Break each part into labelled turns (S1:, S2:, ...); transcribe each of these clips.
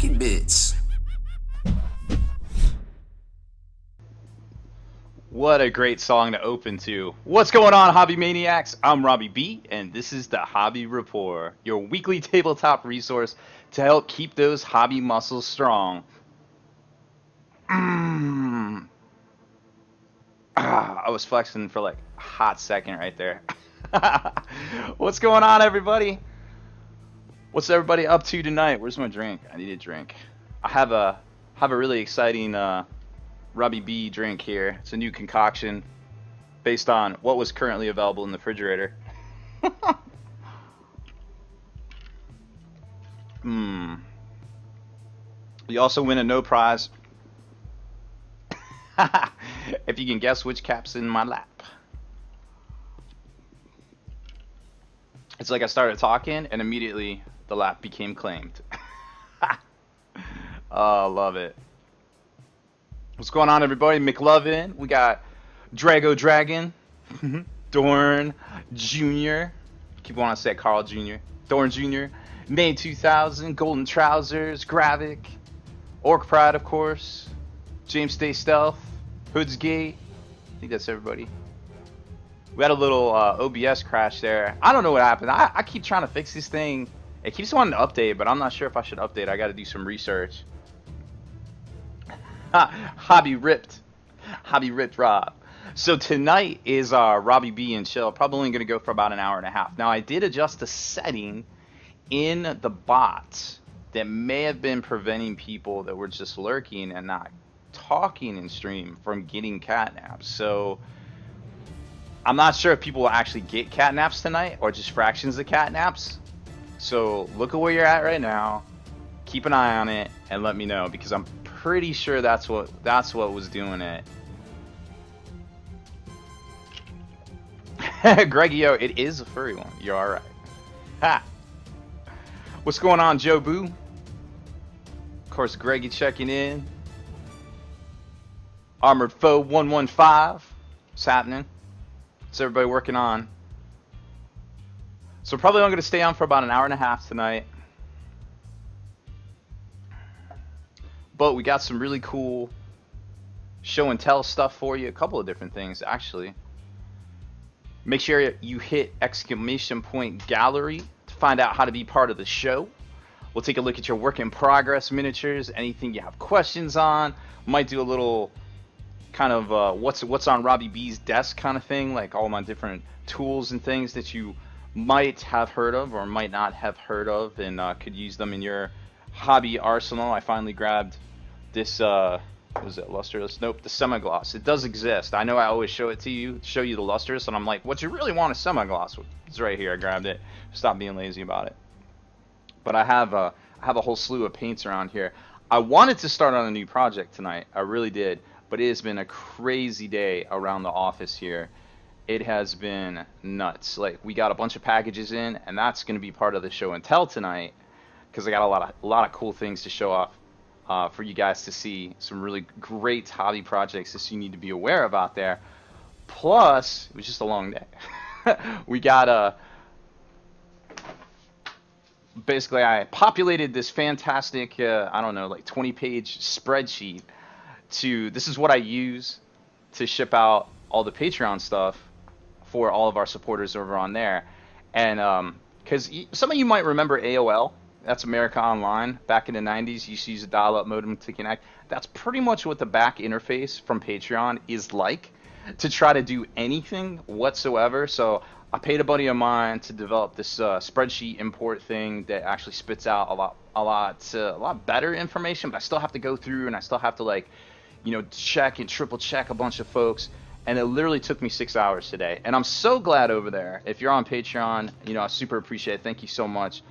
S1: Pocket Bits.
S2: What a great song to open to. What's going on, Hobby Maniacs? I'm Robbie B, and this is the Hobby Rapport, your weekly tabletop resource to help keep those hobby muscles strong. I was flexing for like a hot second right there. What's going on, everybody? What's everybody up to tonight? Where's my drink? I need a drink. I have a really exciting Robbie B drink here. It's a new concoction based on what was currently available in the refrigerator. You also win a no prize if you can guess which cap's in my lap. It's like I started talking and immediately the lap became claimed. Oh, love it. What's going on, everybody? McLovin. We got Drago Dragon, Dorn Jr. Keep wanting to say Carl Jr. Dorn Jr. May 2000, Golden Trousers, Gravik, Orc Pride, of course, James Stay Stealth, Hood's Gate. I think that's everybody. We had a little OBS crash there. I don't know what happened. I keep trying to fix this thing. It keeps wanting to update, but I'm not sure if I should update. I got to do some research. Hobby ripped Rob. So tonight is Robbie B and chill. Probably only going to go for about an hour and a half. Now I did adjust the setting in the bots that may have been preventing people that were just lurking and not talking in stream from getting catnaps. So I'm not sure if people will actually get catnaps tonight or just fractions of catnaps. So look at where you're at right now. Keep an eye on it and let me know, because I'm pretty sure that's what was doing it. Gregio, it is a furry one. You're all right. Ha. What's going on, Joe Boo? Of course, Greggy checking in. Armored Foe 115. What's happening? What's everybody working on? So probably I'm going to stay on for about an hour and a half tonight. But we got some really cool show and tell stuff for you. A couple of different things, actually. Make sure you hit !point gallery to find out how to be part of the show. We'll take a look at your work in progress miniatures, anything you have questions on. Might do a little kind of what's on Robbie B's desk kind of thing, like all my different tools and things that you might have heard of or might not have heard of, and could use them in your hobby arsenal. I finally grabbed this was it lustrous? Nope, the semi-gloss. It does exist. I know I always show it to you, show you the lustrous, and I'm like, what you really want is semi-gloss. It's right here. I grabbed it. Stop being lazy about it. But I have a whole slew of paints around here. I wanted to start on a new project tonight. I really did, but it has been a crazy day around the office here. It has been nuts. Like, we got a bunch of packages in, and that's going to be part of the show and tell tonight, because I got a lot of cool things to show off for you guys to see. Some really great hobby projects that you need to be aware of out there. Plus, it was just a long day. We got basically, I populated this fantastic, I don't know, like 20-page spreadsheet this is what I use to ship out all the Patreon stuff for all of our supporters over on there. And because some of you might remember AOL. That's America Online. Back in the 90s, you used to use a dial-up modem to connect. That's pretty much what the back interface from Patreon is like, to try to do anything whatsoever. So I paid a buddy of mine to develop this spreadsheet import thing that actually spits out a lot better information. But I still have to go through, and I still have to check and triple check a bunch of folks. And it literally took me 6 hours today. And I'm so glad over there. If you're on Patreon, I super appreciate it. Thank you so much.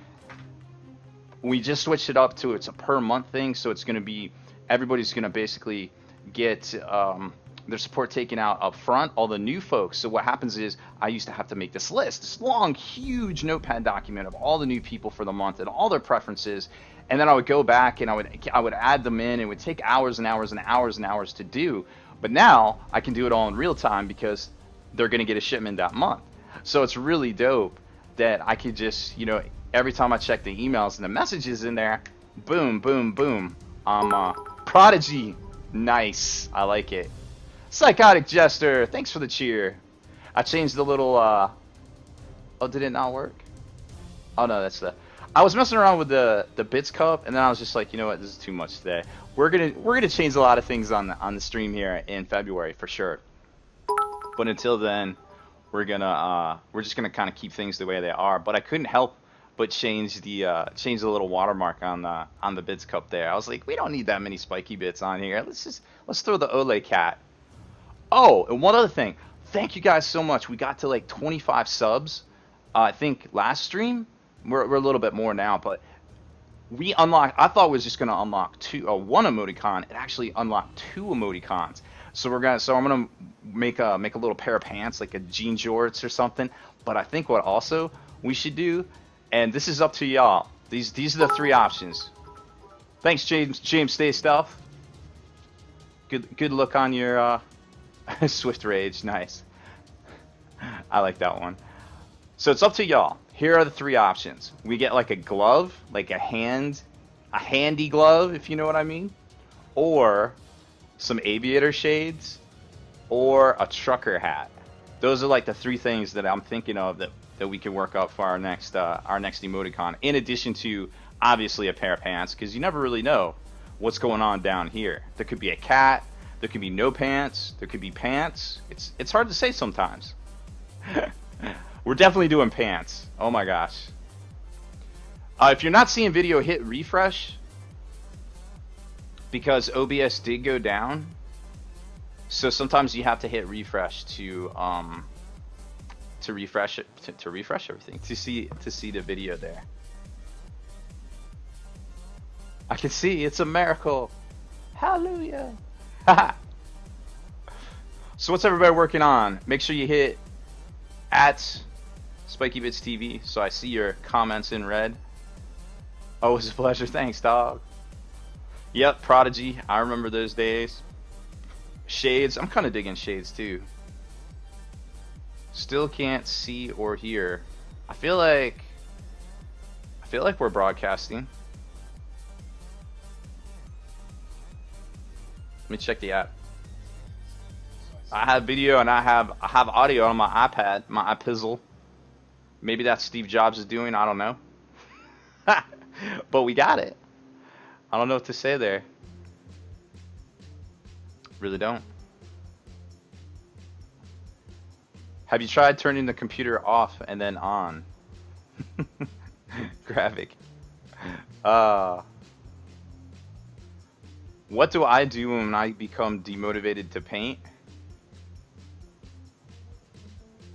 S2: We just switched it up to it's a per month thing, so it's going to be everybody's going to basically get their support taken out up front, all the new folks. So what happens is I used to have to make this list, this long, huge notepad document of all the new people for the month and all their preferences, and then I would go back and I would add them in. It would take hours and hours and hours and hours to do, but now I can do it all in real time because they're going to get a shipment that month. So it's really dope that I could just, every time I check the emails and the messages in there, Boom, boom, boom. Prodigy. Nice. I like it. Psychotic Jester. Thanks for the cheer. I changed the little, Oh, did it not work? Oh, no, that's the... I was messing around with the bits cup, and then I was just like, you know what, this is too much today. We're gonna change a lot of things on the stream here in February for sure. But until then, we're just gonna kind of keep things the way they are. But I couldn't help but change the little watermark on the bits cup there. I was like, we don't need that many spiky bits on here. Let's throw the Ole cat. Oh, and one other thing. Thank you guys so much. We got to like 25 subs. I think last stream. We're a little bit more now, but we unlocked. I thought it was just gonna unlock one emoticon. It actually unlocked 2 emoticons. So I'm gonna make a little pair of pants, like a jean jorts or something. But I think what also we should do, and this is up to y'all. These are the 3 options. Thanks, James. Stay stealth. Good look on your Swift Rage. Nice. I like that one. So it's up to y'all. Here are the 3 options. We get like a glove, like a handy glove, if you know what I mean, or some aviator shades, or a trucker hat. Those are like the 3 things that I'm thinking of that we can work up for our next emoticon. In addition to obviously a pair of pants, because you never really know what's going on down here. There could be a cat. There could be no pants. There could be pants. It's hard to say sometimes. We're definitely doing pants. Oh my gosh. If you're not seeing video, hit refresh. Because OBS did go down. So sometimes you have to hit refresh to refresh it, to refresh everything, to see the video there. I can see, it's a miracle. Hallelujah. So what's everybody working on? Make sure you hit at SpikyBits TV, so I see your comments in red. Oh, it was a pleasure. Thanks, dog. Yep, Prodigy. I remember those days. Shades. I'm kind of digging shades, too. Still can't see or hear. I feel like we're broadcasting. Let me check the app. I have video and I have audio on my iPad, my iPizzle. Maybe that's Steve Jobs is doing, I don't know. But we got it. I don't know what to say there. Really don't. Have you tried turning the computer off and then on? Graphic. What do I do when I become demotivated to paint?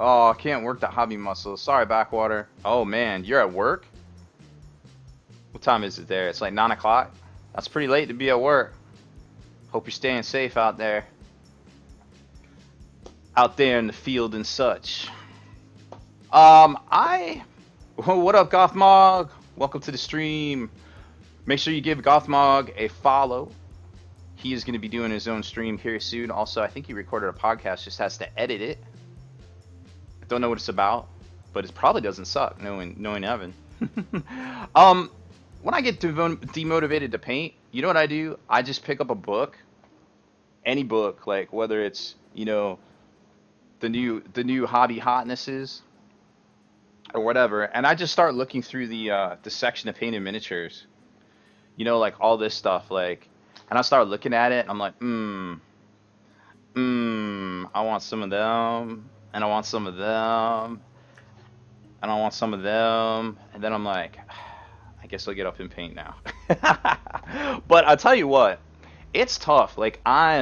S2: Oh, I can't work the hobby muscle. Sorry, Backwater. Oh man, you're at work? What time is it there? It's like 9 o'clock? That's pretty late to be at work. Hope you're staying safe out there. Out there in the field and such. What up, Gothmog? Welcome to the stream. Make sure you give Gothmog a follow. He is going to be doing his own stream here soon. Also, I think he recorded a podcast, just has to edit it. Don't know what it's about, but it probably doesn't suck, knowing Evan. When I get demotivated to paint, you know what I do? I just pick up a book, any book, like whether it's, you know, the new hobby hotnesses or whatever, and I just start looking through the section of painted miniatures. You know, like all this stuff, like, and I start looking at it, and I'm like, I want some of them. And I want some of them, and I want some of them, and then I'm like, I guess I'll get up and paint now. But I'll tell you what, it's tough. Like I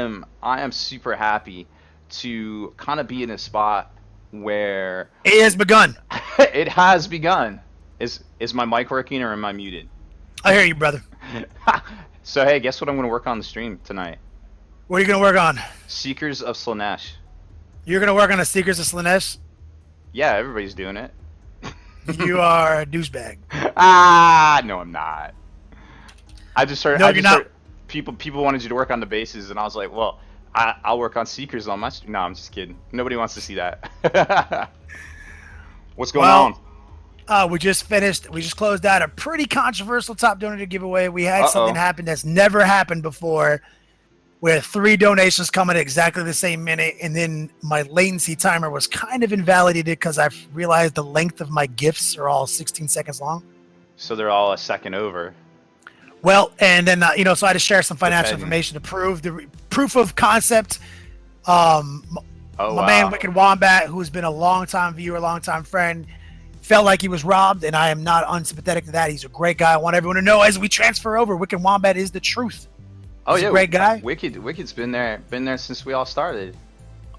S2: am super happy to kind of be in a spot where
S1: it has begun.
S2: It has begun. Is my mic working or am I muted?
S1: I hear you, brother.
S2: So hey, guess what I'm gonna work on the stream tonight?
S1: What are you gonna work on?
S2: Seekers of Slanesh.
S1: You're gonna work on the Seekers of Slanesh?
S2: Yeah, everybody's doing it.
S1: You are a douchebag.
S2: No, I'm not. I just heard.
S1: No, you're not.
S2: People wanted you to work on the bases, and I was like, well, I'll work on Seekers on my stream. No, I'm just kidding. Nobody wants to see that. What's going on?
S1: We just finished. We just closed out a pretty controversial top donor giveaway. We had something
S2: Uh-oh.
S1: happen that's never happened before, where 3 donations come at exactly the same minute, and then my latency timer was kind of invalidated because I realized the length of my gifts are all 16 seconds long.
S2: So they're all a second over.
S1: Well, and then so I had to share some financial
S2: Depending.
S1: information to prove the proof of concept. My
S2: Oh,
S1: man
S2: wow.
S1: Wicked Wombat, who's been a longtime viewer, longtime friend, felt like he was robbed, and I am not unsympathetic to that. He's a great guy. I want everyone to know as we transfer over, Wicked Wombat is the truth.
S2: Oh,
S1: He's
S2: yeah.
S1: a great guy.
S2: Wicked's been there since we all started.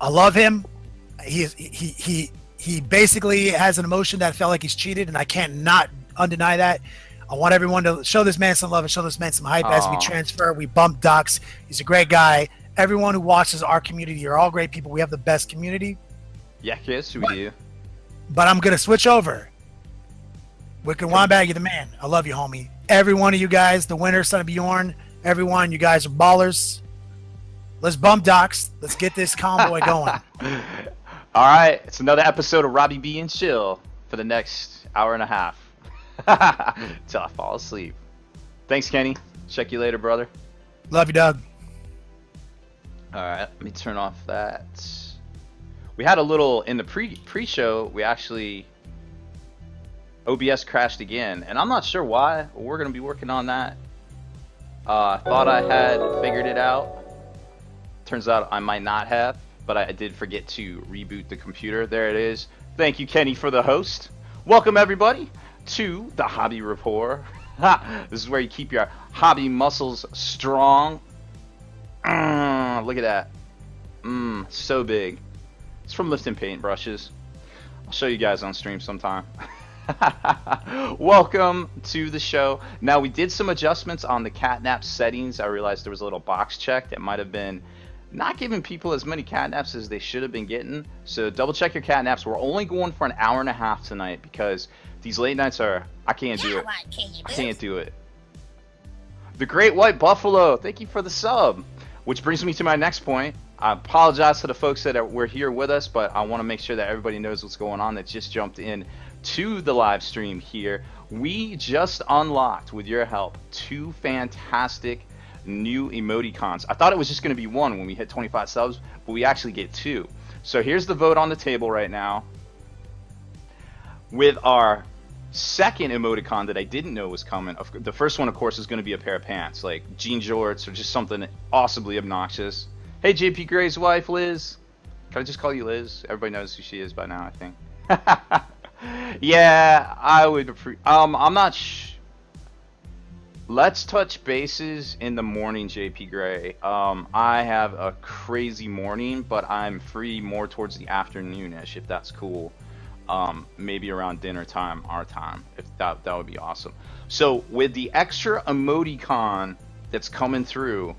S1: I love him. He basically has an emotion that felt like he's cheated, and I can't not undeny that. I want everyone to show this man some love and show this man some hype as we transfer. We bump Docs. He's a great guy. Everyone who watches our community are all great people. We have the best community.
S2: Yeah, yes, we do.
S1: But I'm going to switch over. Wicked Wombat, you're the man. I love you, homie. Every one of you guys, the winner, Son of Bjorn, everyone, you guys are ballers. Let's bump Docs. Let's get this convoy going.
S2: All right. It's another episode of Robbie B and Chill for the next hour and a half. Till I fall asleep. Thanks, Kenny. Check you later, brother.
S1: Love you, Doug.
S2: All right. Let me turn off that. We had a little in the pre-show. We actually OBS crashed again, and I'm not sure why. But we're gonna be working on that. Thought I had figured it out. Turns out I might not have, but I did forget to reboot the computer. There it is. Thank you, Kenny, for the host. Welcome everybody to the Hobby Rapport. This is where you keep your hobby muscles strong. Look at that. So big. It's from lifting paintbrushes. I'll show you guys on stream sometime. Welcome to the show. Now, we did some adjustments on the catnap settings. I realized there was a little box check that might have been not giving people as many catnaps as they should have been getting. So double check your catnaps. We're only going for an hour and a half tonight because these late nights are, I can't do it. I can't do it. The Great White Buffalo, thank you for the sub. Which brings me to my next point. I apologize to the folks that were here with us, but I want to make sure that everybody knows what's going on that just jumped in to the live stream here. We just unlocked, with your help, 2 fantastic new emoticons. I thought it was just going to be 1 when we hit 25 subs, but we actually get 2. So here's the vote on the table right now. With our second emoticon that I didn't know was coming, the first one, of course, is going to be a pair of pants, like jean jorts or just something awesomely obnoxious. Hey, JP Gray's wife, Liz. Can I just call you Liz? Everybody knows who she is by now, I think. Yeah, I would. I'm not. Let's touch bases in the morning, JP Gray. I have a crazy morning, but I'm free more towards the afternoonish, if that's cool. Maybe around dinner time, our time, if that would be awesome. So with the extra emoticon that's coming through,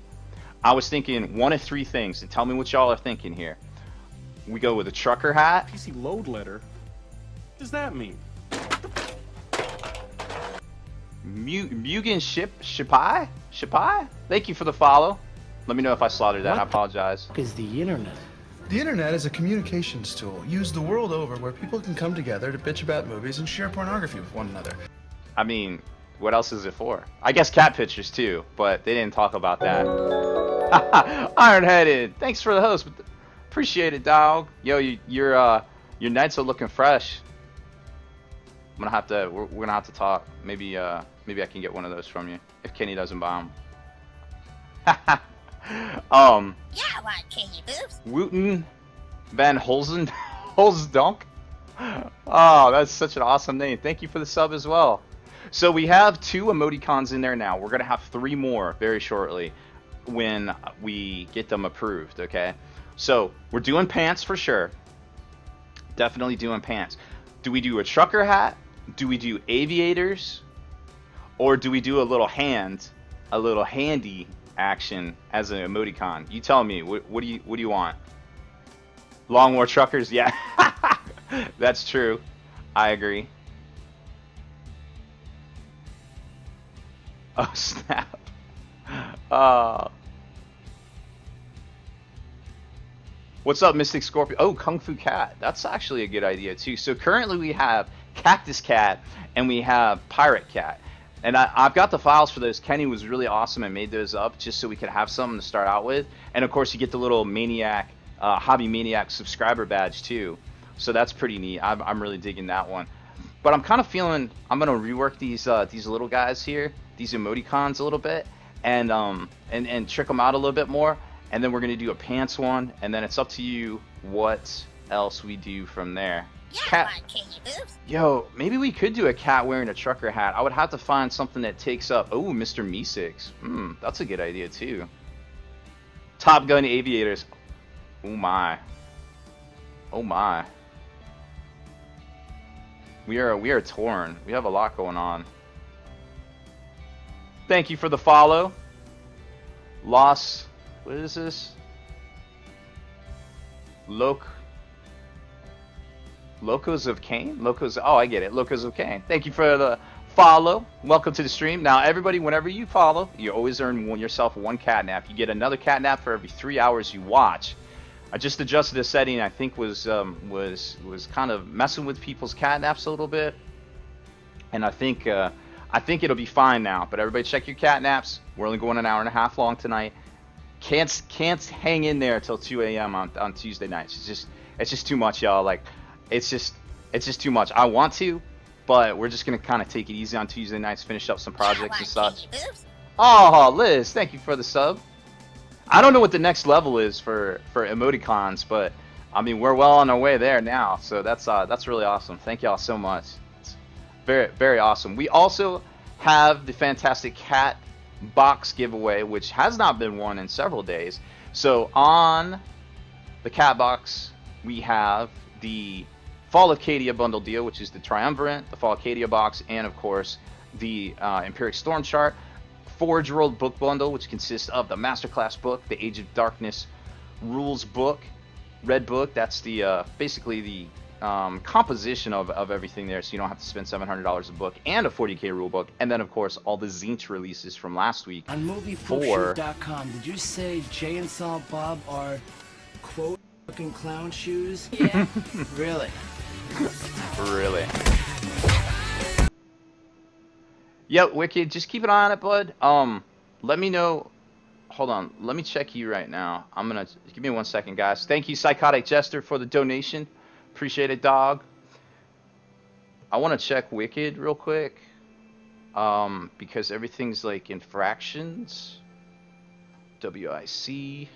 S2: I was thinking one of 3 things, and tell me what y'all are thinking here. We go with a trucker hat.
S3: PC load letter? What does that mean?
S2: Mugen Shipai? Thank you for the follow. Let me know if I slaughtered that. I apologize.
S4: Is the internet?
S5: The internet is a communications tool used the world over where people can come together to bitch about movies and share pornography with one another.
S2: I mean, what else is it for? I guess cat pictures too, but they didn't talk about that. Iron-headed, thanks for the host. Appreciate it, dog. Yo, your nights are looking fresh. We're gonna have to talk. Maybe I can get one of those from you if Kenny doesn't buy them.
S6: Yeah, I want candy boobs.
S2: Wooten Van Holzdonk. Oh, that's such an awesome name. Thank you for the sub as well. So we have 2 emoticons in there now. We're gonna have 3 more very shortly when we get them approved, okay? So we're doing pants for sure. Definitely doing pants. Do we do a trucker hat? Do we do aviators? Or do we do a little handy action as an emoticon? You tell me. What do you want? Long war truckers? Yeah. That's true. I agree. Oh, snap. What's up, Mystic Scorpio? Oh, Kung Fu Cat. That's actually a good idea, too. So currently we have Cactus Cat, and we have Pirate Cat. And I've got the files for those. Kenny was really awesome and made those up just so we could have something to start out with. And of course, you get the little Maniac, Hobby Maniac subscriber badge too. So that's pretty neat. I'm really digging that one. But I'm kind of feeling I'm gonna rework these little guys here, these emoticons a little bit, and trick them out a little bit more. And then we're gonna do a pants one, and then it's up to you what else we do from there. Cat. Yo, maybe we could do a cat wearing a trucker hat. I would have to find something that takes up. Oh, Mr. Meeseeks. That's a good idea too. Top Gun aviators. Oh my. Oh my. We are torn. We have a lot going on. Thank you for the follow. Lost. What is this? Locos of Kane? Oh, I get it. Locos of Kane. Thank you for the follow. Welcome to the stream. Now, everybody, whenever you follow, you always earn yourself one catnap. You get another catnap for every 3 hours you watch. I just adjusted the setting. I think was kind of messing with people's catnaps a little bit, and I think it'll be fine now. But everybody, check your catnaps. We're only going an hour and a half long tonight. Can't hang in there till 2 a.m. on Tuesday nights. It's just too much, y'all. Like. It's just too much. I want to, but we're just gonna kind of take it easy on Tuesday nights, finish up some projects and such. Oh, Liz, thank you for the sub. I don't know what the next level is for emoticons, but I mean we're well on our way there now. So that's really awesome. Thank y'all so much. It's very, very awesome. We also have the fantastic cat box giveaway, which has not been won in several days. So on the cat box, we have the Fall Acadia bundle deal, which is the Triumvirate, the Fall Acadia box, and of course the Empiric Storm chart. Forge World book bundle, which consists of the Masterclass book, the Age of Darkness rules book, red book. That's the basically the composition of everything there, so you don't have to spend $700 a book, and a 40k rule book, and then of course all the Zinch releases from last week.
S4: On moviefilmshoot.com, did you say Jay and Silent Bob are quote fucking clown shoes? Yeah. Really?
S2: Really. Yep, Wicked, just keep an eye on it, bud. Let me know. Hold on, let me check you right now. Give me 1 second, guys. Thank you, Psychotic Jester, for the donation. Appreciate it, dog. I want to check Wicked real quick. Because everything's like in fractions. WIC.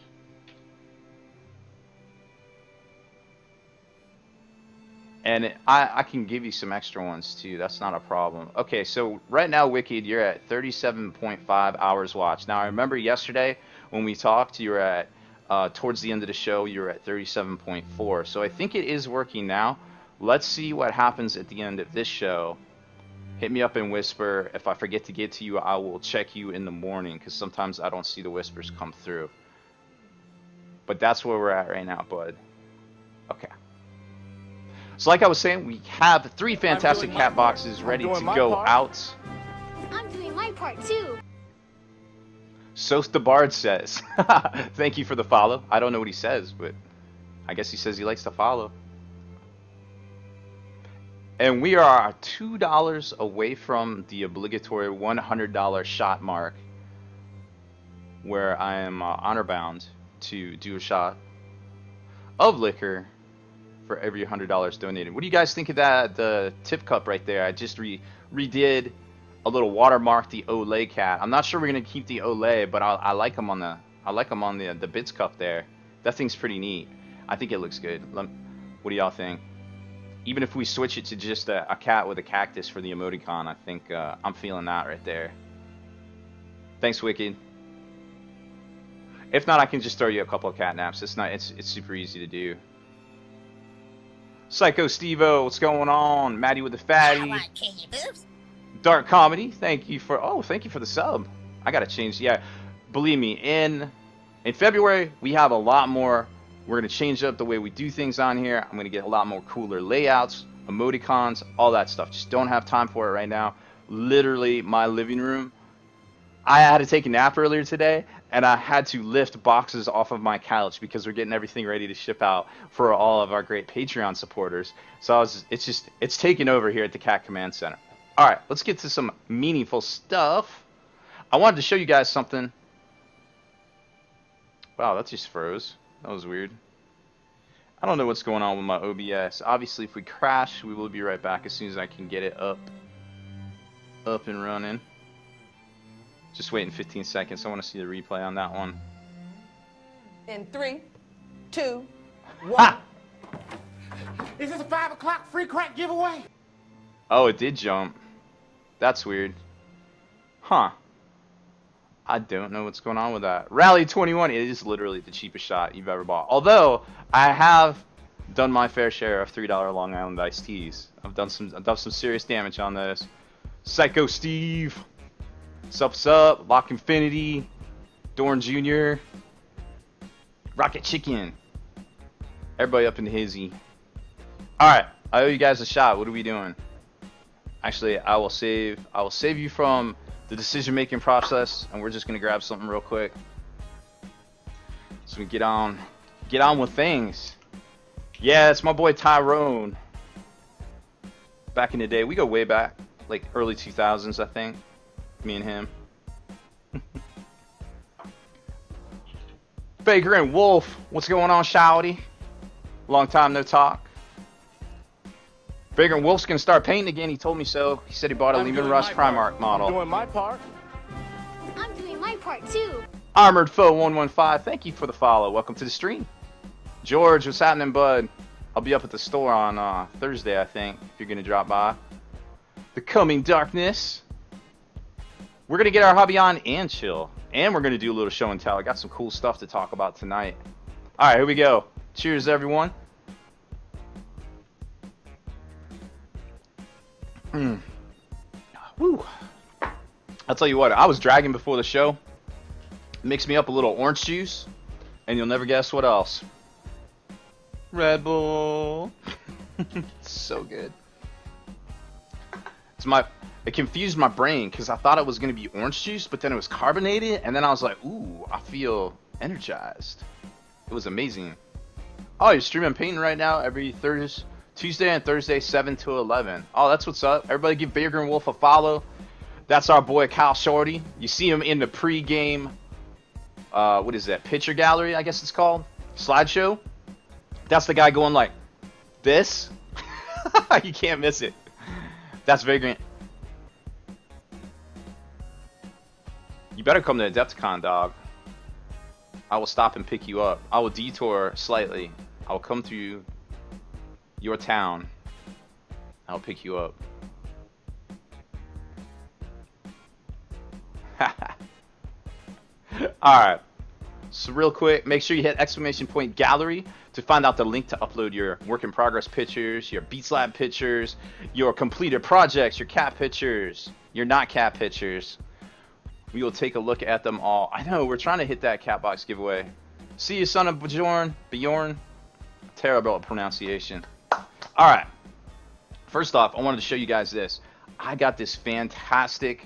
S2: And I can give you some extra ones too. That's not a problem. Okay, so right now, Wicked, you're at 37.5 hours watched. Now, I remember yesterday when we talked, you were at, towards the end of the show, you were at 37.4. So I think it is working now. Let's see what happens at the end of this show. Hit me up and whisper. If I forget to get to you, I will check you in the morning, because sometimes I don't see the whispers come through. But that's where we're at right now, bud. Okay. So like I was saying, we have 3 fantastic cat boxes ready to go out.
S6: I'm doing my part too.
S2: Sos the Bard says. Thank you for the follow. I don't know what he says, but I guess he says he likes to follow. And we are $2 away from the obligatory $100 shot mark, where I am honor bound to do a shot of liquor for every $100 donated. What do you guys think of that? The tip cup right there. I just redid a little watermark the Olay cat. I'm not sure we're gonna keep the Olay, but I like them on the Bits cup there. That thing's pretty neat. I think it looks good. What do y'all think? Even if we switch it to just a cat with a cactus for the emoticon, I think I'm feeling that right there. Thanks, Wicked. If not, I can just throw you a couple of catnaps. It's super easy to do. Psycho Stevo, what's going on? Maddie with the fatty. Dark Comedy, thank you for the sub. I gotta change. Yeah, believe me, in February we have a lot more. We're gonna change up the way we do things on here. I'm gonna get a lot more cooler layouts, emoticons, all that stuff. Just don't have time for it right now. Literally, my living room. I had to take a nap earlier today, and I had to lift boxes off of my couch because we're getting everything ready to ship out for all of our great Patreon supporters. So it's taking over here at the Cat Command Center. All right, let's get to some meaningful stuff. I wanted to show you guys something. Wow, that just froze. That was weird. I don't know what's going on with my OBS. Obviously, if we crash, we will be right back as soon as I can get it up and running. Just waiting 15 seconds. I want to see the replay on that one.
S7: In 3, 2, 1.
S2: Ha!
S8: Is this a 5 o'clock free crack giveaway?
S2: Oh, it did jump. That's weird. Huh. I don't know what's going on with that. Rally 21. It is literally the cheapest shot you've ever bought. Although, I have done my fair share of $3 Long Island iced teas. I've done some serious damage on this. Psycho Steve. What's up? Lock Infinity. Dorn Jr. Rocket Chicken. Everybody up in the hizzy. Alright, I owe you guys a shot. What are we doing? Actually, I will save you from the decision-making process, and we're just gonna grab something real quick. So we get on with things. Yeah, it's my boy Tyrone. Back in the day, we go way back, like early 2000s, I think. Me and him. Baker and Wolf, what's going on, Shouty? Long time no talk. Baker and Wolf's gonna start painting again. He told me so. He said he bought a Lehman Russ Primark model.
S8: I'm doing my part.
S6: I'm doing my part too.
S2: Armored Foe 115, thank you for the follow. Welcome to the stream. George, what's happening, bud? I'll be up at the store on Thursday, I think, if you're gonna drop by. The Coming Darkness. We're gonna get our hobby on and chill, and we're gonna do a little show and tell. I got some cool stuff to talk about tonight. All right, here we go. Cheers, everyone. Woo. I'll tell you what, I was dragging before the show. Mix me up a little orange juice, and you'll never guess what else. Red Bull. So good. It confused my brain because I thought it was going to be orange juice, but then it was carbonated, and then I was like, ooh, I feel energized. It was amazing. Oh, you're streaming painting right now every Tuesday and Thursday, 7 to 11. Oh, that's what's up. Everybody give Baer and Wolf a follow. That's our boy Kyle Shorty. You see him in the pre-game, what is that, picture gallery, I guess it's called? Slideshow. That's the guy going like this. You can't miss it. That's Vagrant. You better come to Adepticon, dog. I will stop and pick you up. I will detour slightly. I will come through your town. I'll pick you up. Alright. So real quick, make sure you hit ! gallery to find out the link to upload your work in progress pictures, your Beats Lab pictures, your completed projects, your cat pictures, your not cat pictures. We will take a look at them all. I know, we're trying to hit that cat box giveaway. See you, son of Bjorn. Terrible pronunciation. Alright. First off, I wanted to show you guys this. I got this fantastic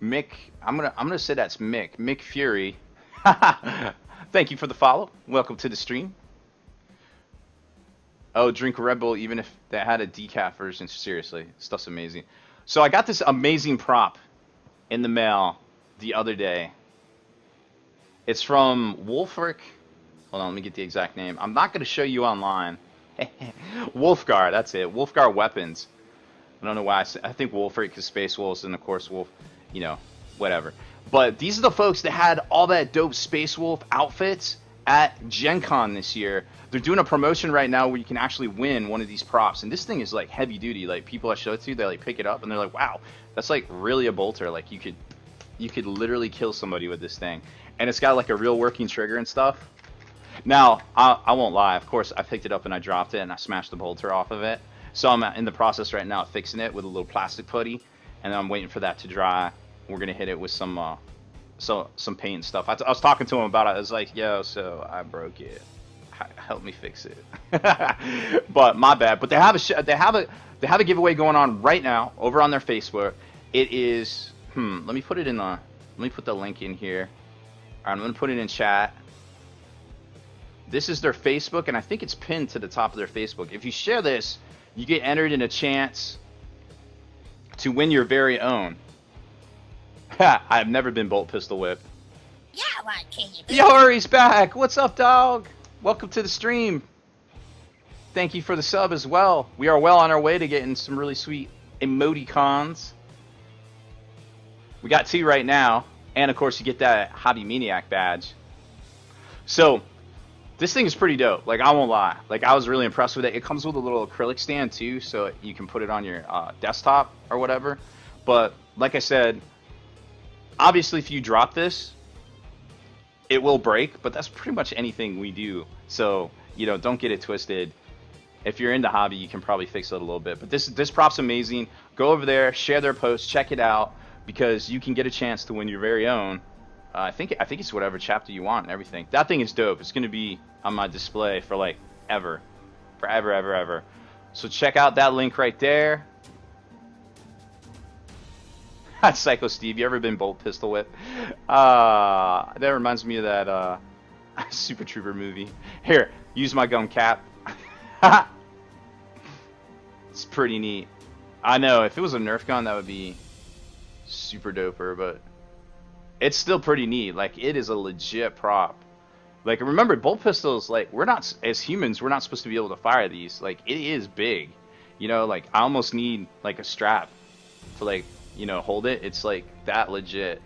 S2: Mick, I'm gonna say that's Mick Fury. Thank you for the follow. Welcome to the stream. Oh, drink Red Bull even if they had a decaf version. Seriously, stuff's amazing. So I got this amazing prop in the mail the other day. It's from Wolfric. Hold on, let me get the exact name. I'm not gonna show you online. Wolfgar, that's it. Wolfgar Weapons. I don't know why I think Wolfric is Space Wolves, and of course Wolf, you know, whatever. But these are the folks that had all that dope Space Wolf outfits at Gen Con this year. They're doing a promotion right now where you can actually win one of these props. And this thing is like heavy duty. Like people I show it to, they like pick it up and they're like, wow, that's like really a bolter. Like you could literally kill somebody with this thing. And it's got like a real working trigger and stuff. Now, I won't lie. Of course, I picked it up and I dropped it and I smashed the bolter off of it. So I'm in the process right now of fixing it with a little plastic putty. And then I'm waiting for that to dry. We're going to hit it with some paint and stuff. I was talking to him about it. I was like, yo, so I broke it. Help me fix it. But my bad. But they have a giveaway going on right now over on their Facebook. It is Let me put it in the. Let me put the link in here. All right, I'm gonna put it in chat. This is their Facebook, and I think it's pinned to the top of their Facebook. If you share this, you get entered in a chance to win your very own. I've never been bolt pistol whipped.
S8: Yeah, right, can you?
S2: Yari's back. What's up, dog? Welcome to the stream. Thank you for the sub as well. We are well on our way to getting some really sweet emoticons. We got 2 right now, and of course you get that Hobby Maniac badge. So this thing is pretty dope. Like, I won't lie. Like, I was really impressed with it. It comes with a little acrylic stand too, so you can put it on your desktop or whatever. But like I said, obviously if you drop this, it will break. But that's pretty much anything we do. So, you know, don't get it twisted. If you're into hobby, you can probably fix it a little bit. But this prop's amazing. Go over there, share their post, check it out, because you can get a chance to win your very own. I think it's whatever chapter you want and everything. That thing is dope. It's gonna be on my display for like ever, forever, ever, ever. So check out that link right there. Psycho Steve, you ever been bolt pistol whipped? That reminds me of that Super Trooper movie. Here, use my gun cap. It's pretty neat. I know, if it was a Nerf gun, that would be super doper, but it's still pretty neat. Like, it is a legit prop. Like, remember, bolt pistols, like, we're not, as humans, we're not supposed to be able to fire these. Like, it is big. You know, like, I almost need, like, a strap to, like, you know, hold it. It's, like, that legit.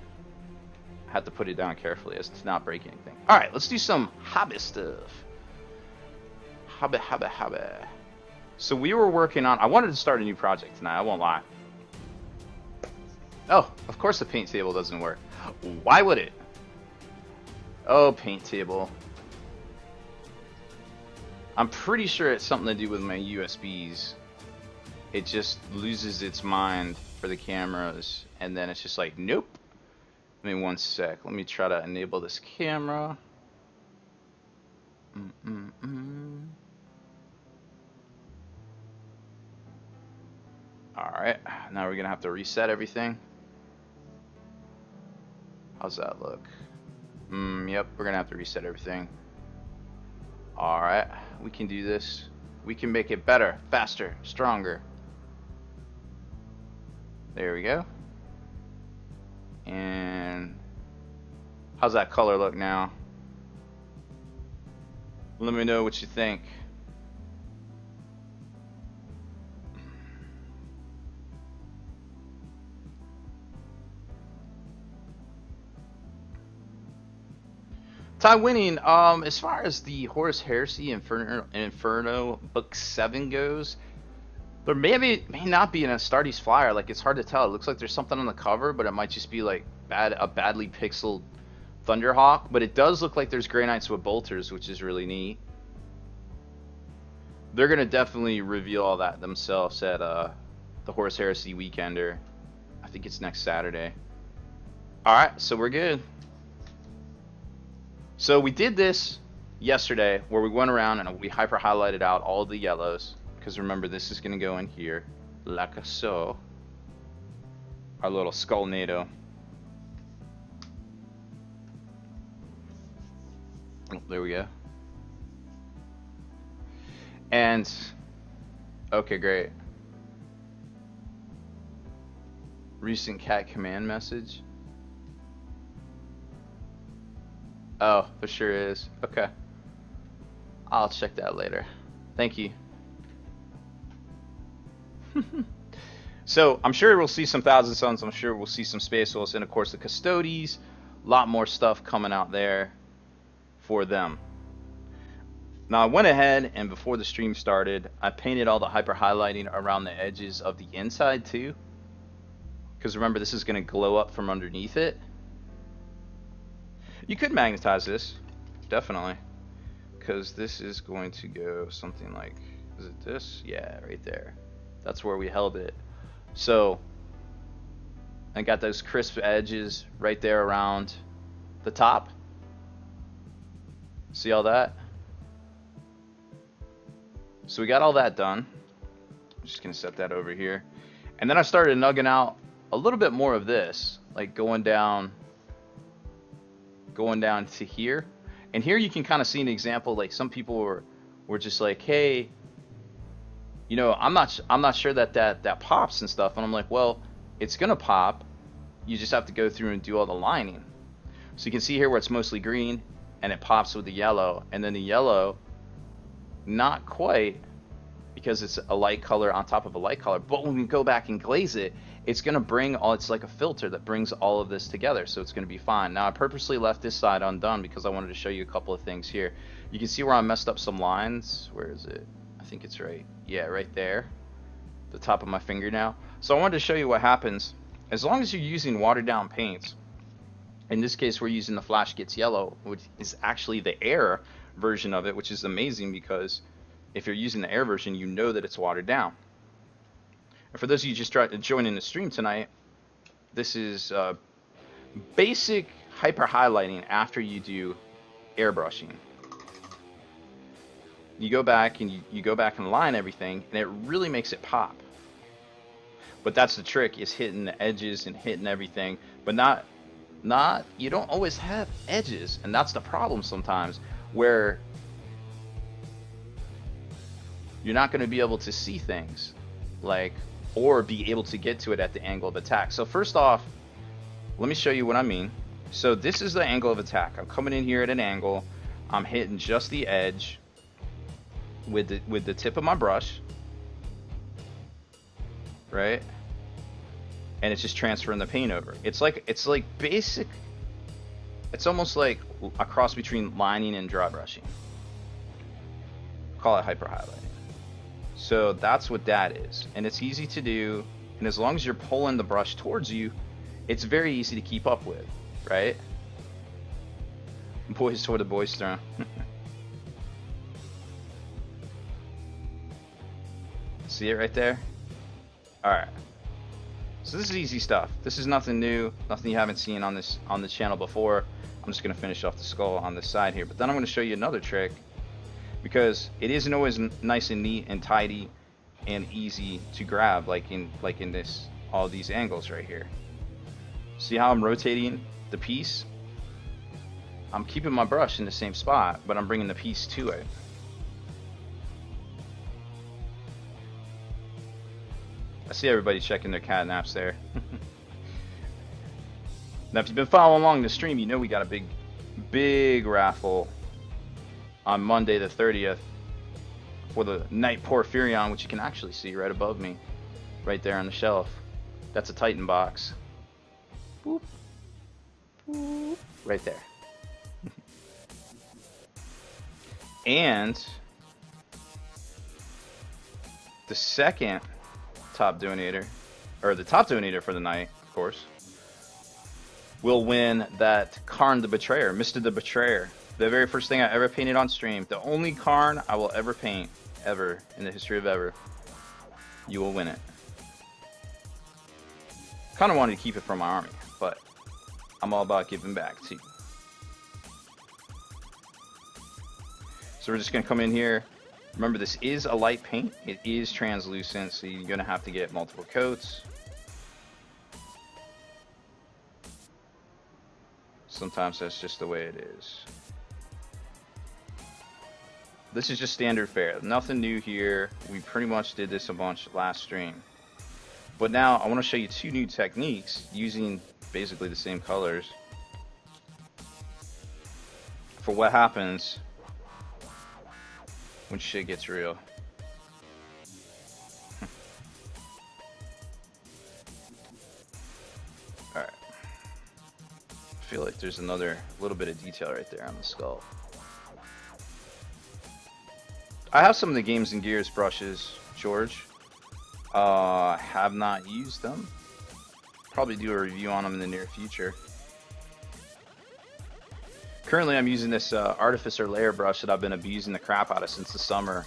S2: I have to put it down carefully as to not break anything. Alright, let's do some hobby stuff. Hobby. So we were working on, I wanted to start a new project tonight, I won't lie. Oh, of course the paint table doesn't work. Why would it? Oh, paint table. I'm pretty sure it's something to do with my USBs. It just loses its mind for the cameras, and then it's just like, nope. Give me one sec. Let me try to enable this camera. Alright, now we're gonna have to reset everything. How's that look? Yep, we're gonna have to reset everything. Alright, we can do this. We can make it better, faster, stronger. There we go. And how's that color look now? Let me know what you think. Ty winning. As far as the Horus Heresy Inferno Book 7 goes, there may not be an Astartes flyer. Like, it's hard to tell. It looks like there's something on the cover, but it might just be like a badly pixeled Thunderhawk. But it does look like there's Grey Knights with bolters, which is really neat. They're gonna definitely reveal all that themselves at the Horus Heresy Weekender. I think it's next Saturday. All right, so we're good. So we did this yesterday where we went around and we hyper highlighted out all the yellows, because remember, this is going to go in here like so. Our little Skullnado. Oh, there we go. And okay, great. Recent cat command message. Oh, there sure is. Okay. I'll check that later. Thank you. So, I'm sure we'll see some Thousand Suns. I'm sure we'll see some Space Wolves. And, of course, the Custodes. A lot more stuff coming out there for them. Now, I went ahead and before the stream started, I painted all the hyper highlighting around the edges of the inside, too. Because, remember, this is going to glow up from underneath it. You could magnetize this, definitely, because this is going to go something like, is it this? Yeah, right there. That's where we held it. So, I got those crisp edges right there around the top. See all that? So we got all that done. I'm just going to set that over here. And then I started nugging out a little bit more of this, like going down to here. And here you can kind of see an example, like some people were just like, hey, you know, I'm not sure that pops and stuff. And I'm like, well, it's gonna pop. You just have to go through and do all the lining. So you can see here where it's mostly green and it pops with the yellow, and then the yellow, not quite, because it's a light color on top of a light color. But when we go back and glaze it, it's gonna bring all, it's like a filter that brings all of this together, so it's gonna be fine. Now I purposely left this side undone because I wanted to show you a couple of things here. You can see where I messed up some lines. Where is it? I think it's right, yeah, right there, the top of my finger now. So I wanted to show you what happens as long as you're using watered down paints. In this case, we're using the Flash Gets Yellow, which is actually the Air version of it, which is amazing because if you're using the Air version, you know that it's watered down. And for those of you just joining the stream tonight, this is basic hyper highlighting after you do airbrushing. You go back and you go back and line everything, and it really makes it pop. But that's the trick, is hitting the edges and hitting everything, but not you don't always have edges, and that's the problem sometimes, where you're not going to be able to see things, like, or be able to get to it at the angle of attack. So first off, let me show you what I mean. So this is the angle of attack. I'm coming in here at an angle. I'm hitting just the edge with the tip of my brush, right? And it's just transferring the paint over. It's like basic. It's almost like a cross between lining and dry brushing. Call it hyper highlighting. So that's what that is, and it's easy to do. And as long as you're pulling the brush towards you, it's very easy to keep up with, right? Boys toward the boys throne. See it right there? All right. So this is easy stuff. This is nothing new, nothing you haven't seen on the channel before. I'm just gonna finish off the skull on this side here, but then I'm gonna show you another trick, because it isn't always nice and neat and tidy and easy to grab, like in this, all these angles right here. See how I'm rotating the piece? I'm keeping my brush in the same spot, but I'm bringing the piece to it. I see everybody checking their cat naps there. Now, if you've been following along the stream, you know we got a big raffle on Monday the 30th for the Night Porphyrion, which you can actually see right above me, right there on the shelf. That's a Titan box. Boop. Boop. Right there. And the second top donator, or the top donator for the night, of course, will win that Karn the Betrayer, Mr. the Betrayer. The very first thing I ever painted on stream. The only Karn I will ever paint, ever, in the history of ever. You will win it. Kind of wanted to keep it for my army, but I'm all about giving back too. So we're just going to come in here. Remember, this is a light paint. It is translucent, so you're going to have to get multiple coats. Sometimes that's just the way it is. This is just standard fare. Nothing new here. We pretty much did this a bunch last stream. But now I want to show you two new techniques using basically the same colors for what happens when shit gets real. Alright. I feel like there's another little bit of detail right there on the skull. I have some of the Games and Gears brushes, George. Have not used them. Probably do a review on them in the near future. Currently I'm using this Artificer layer brush that I've been abusing the crap out of since the summer.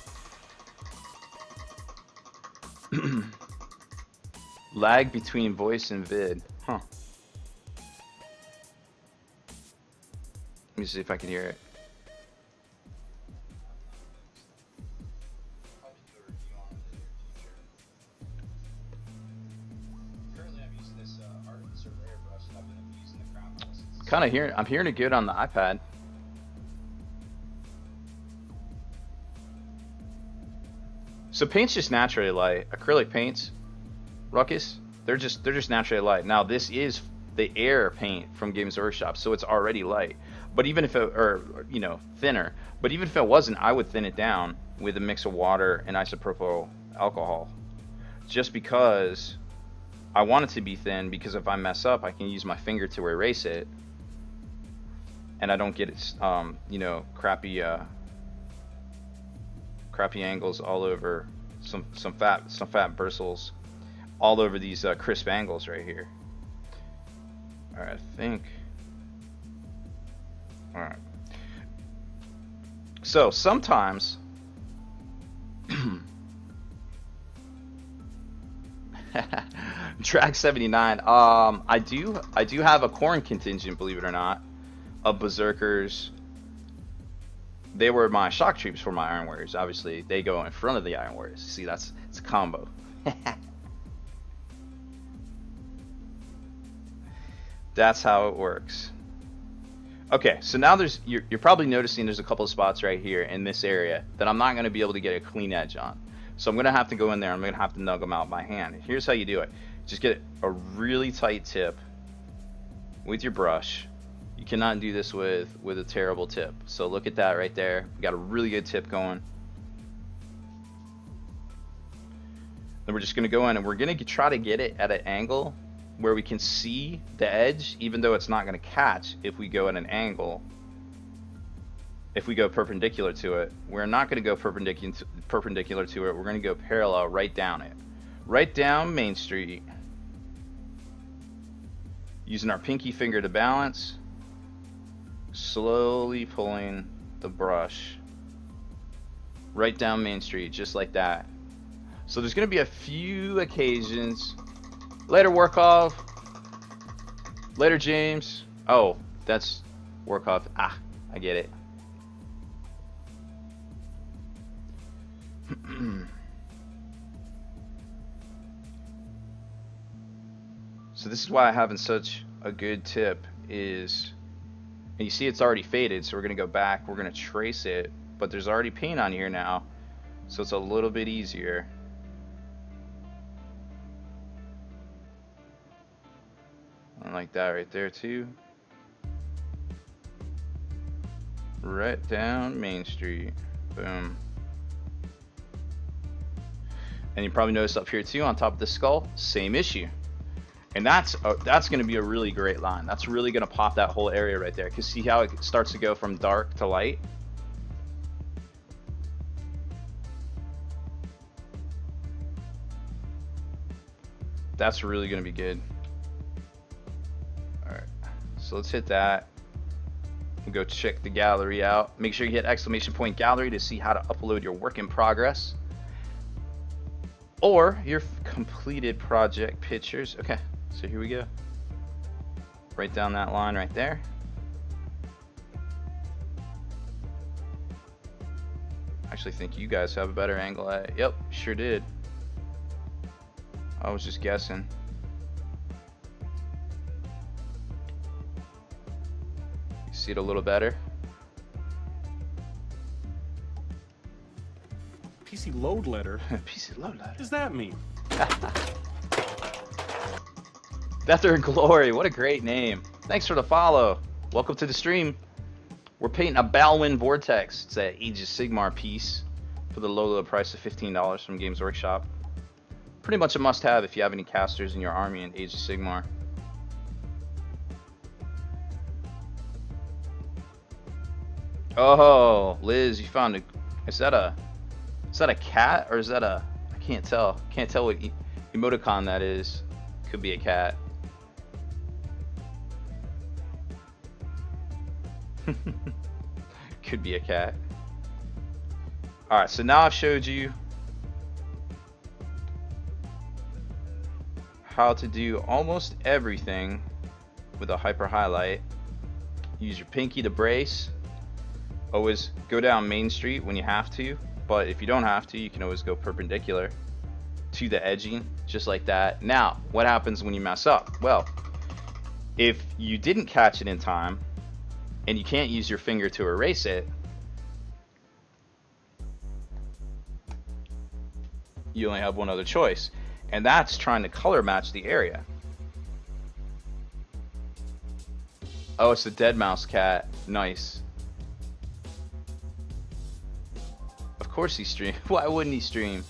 S2: Lag between voice and vid. Huh. Let me see if I can hear it. Currently I'm using this I'm hearing it good on the iPad. So paint's just naturally light. Acrylic paints, Ruckus, they're just naturally light. Now this is the air paint from Games Workshop, so it's already light. But even if it, or you know, thinner. But even if it wasn't, I would thin it down with a mix of water and isopropyl alcohol, just because I want it to be thin. Because if I mess up, I can use my finger to erase it, and I don't get it, you know, crappy angles all over, some fat bristles all over these crisp angles right here. All right, I think. All right. So sometimes Track 79. I do have a corn contingent, believe it or not, of berserkers. They were my shock troops for my Iron Warriors. Obviously, they go in front of the Iron Warriors. See, it's a combo. That's how it works. Okay, so now you're probably noticing there's a couple of spots right here in this area that I'm not going to be able to get a clean edge on. So I'm going to have to go in there. I'm going to have to nug them out by hand. Here's how you do it. Just get a really tight tip with your brush. You cannot do this with a terrible tip. So look at that right there. We got a really good tip going. Then we're just going to go in and we're going to try to get it at an angle where we can see the edge, even though it's not going to catch if we go at an angle. If we go perpendicular to it, we're not going to go perpendicular to it. We're going to go parallel right down it. Right down Main Street. Using our pinky finger to balance. Slowly pulling the brush right down Main Street, just like that. So there's going to be a few occasions. Later, Workoff. Later, James. Oh, that's Workoff. Ah, I get it. So this is why having such a good tip is, and you see it's already faded, so we're going to go back, we're going to trace it, but there's already paint on here now, so it's a little bit easier. I like that right there too. Right down Main Street. Boom. And you probably notice up here too, on top of the skull, same issue. And that's going to be a really great line. That's really going to pop that whole area right there. Because see how it starts to go from dark to light? That's really going to be good. Alright, so let's hit that. We'll go check the gallery out. Make sure you hit ! gallery to see how to upload your work in progress. Or your completed project pictures. Okay, so here we go. Right down that line right there. I actually think you guys have a better angle at it. Yep, sure did. I was just guessing. You see it a little better?
S3: PC load letter?
S2: PC load letter.
S3: What does that mean?
S2: Death or Glory, what a great name. Thanks for the follow. Welcome to the stream. We're painting a Balwin Vortex. It's an Age of Sigmar piece for the low price of $15 from Games Workshop. Pretty much a must-have if you have any casters in your army in Age of Sigmar. Oh, Liz, you found a... Is that a cat or is that a... I can't tell. Can't tell what emoticon that is. Could be a cat. Could be a cat. Alright, so now I've showed you how to do almost everything with a hyper highlight. Use your pinky to brace. Always go down Main Street when you have to, but if you don't have to, you can always go perpendicular to the edging, just like that. Now, what happens when you mess up? Well, If you didn't catch it in time, and you can't use your finger to erase it, you only have one other choice, and that's trying to color match the area. Oh, it's the dead mouse cat. Nice. Of course he streamed. Why wouldn't he stream?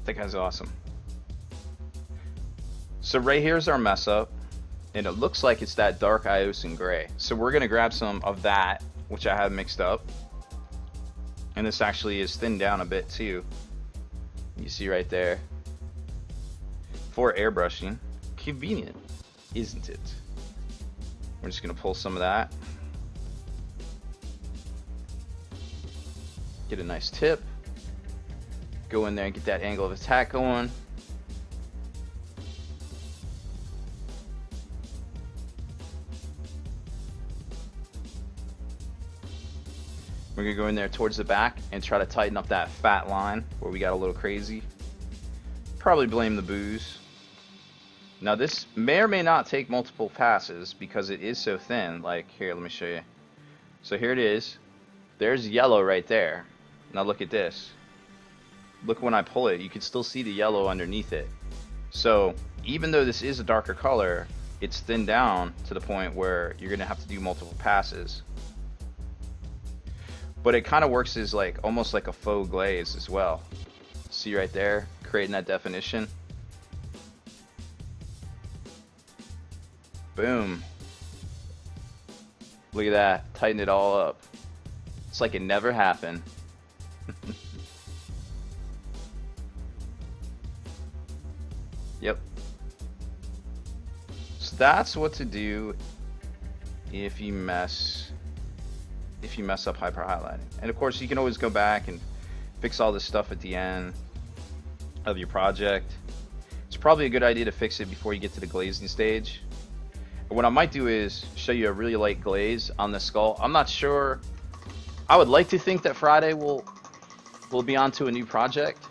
S2: That guy's awesome. So right here's our mess up, and it looks like it's that dark Iosin gray. So we're gonna grab some of that, which I have mixed up, and this actually is thinned down a bit too. You see right there. For airbrushing. Convenient, isn't it? We're just gonna pull some of that. Get a nice tip. Go in there and get that angle of attack going. We're gonna go in there towards the back and try to tighten up that fat line where we got a little crazy. Probably blame the booze. Now this may or may not take multiple passes because it is so thin. Like, here, let me show you. So here it is. There's yellow right there. Now look at this. Look, when I pull it, you can still see the yellow underneath it. So even though this is a darker color, it's thinned down to the point where you're gonna have to do multiple passes. But it kind of works as like almost like a faux glaze as well. See right there, creating that definition. Boom. Look at that, tighten it all up. It's like it never happened. Yep. So that's what to do if you mess up hyper highlighting. And of course you can always go back and fix all this stuff at the end of your project. It's probably a good idea to fix it before you get to the glazing stage. And what I might do is show you a really light glaze on the skull. I'm not sure. I would like to think that Friday we'll be on to a new project,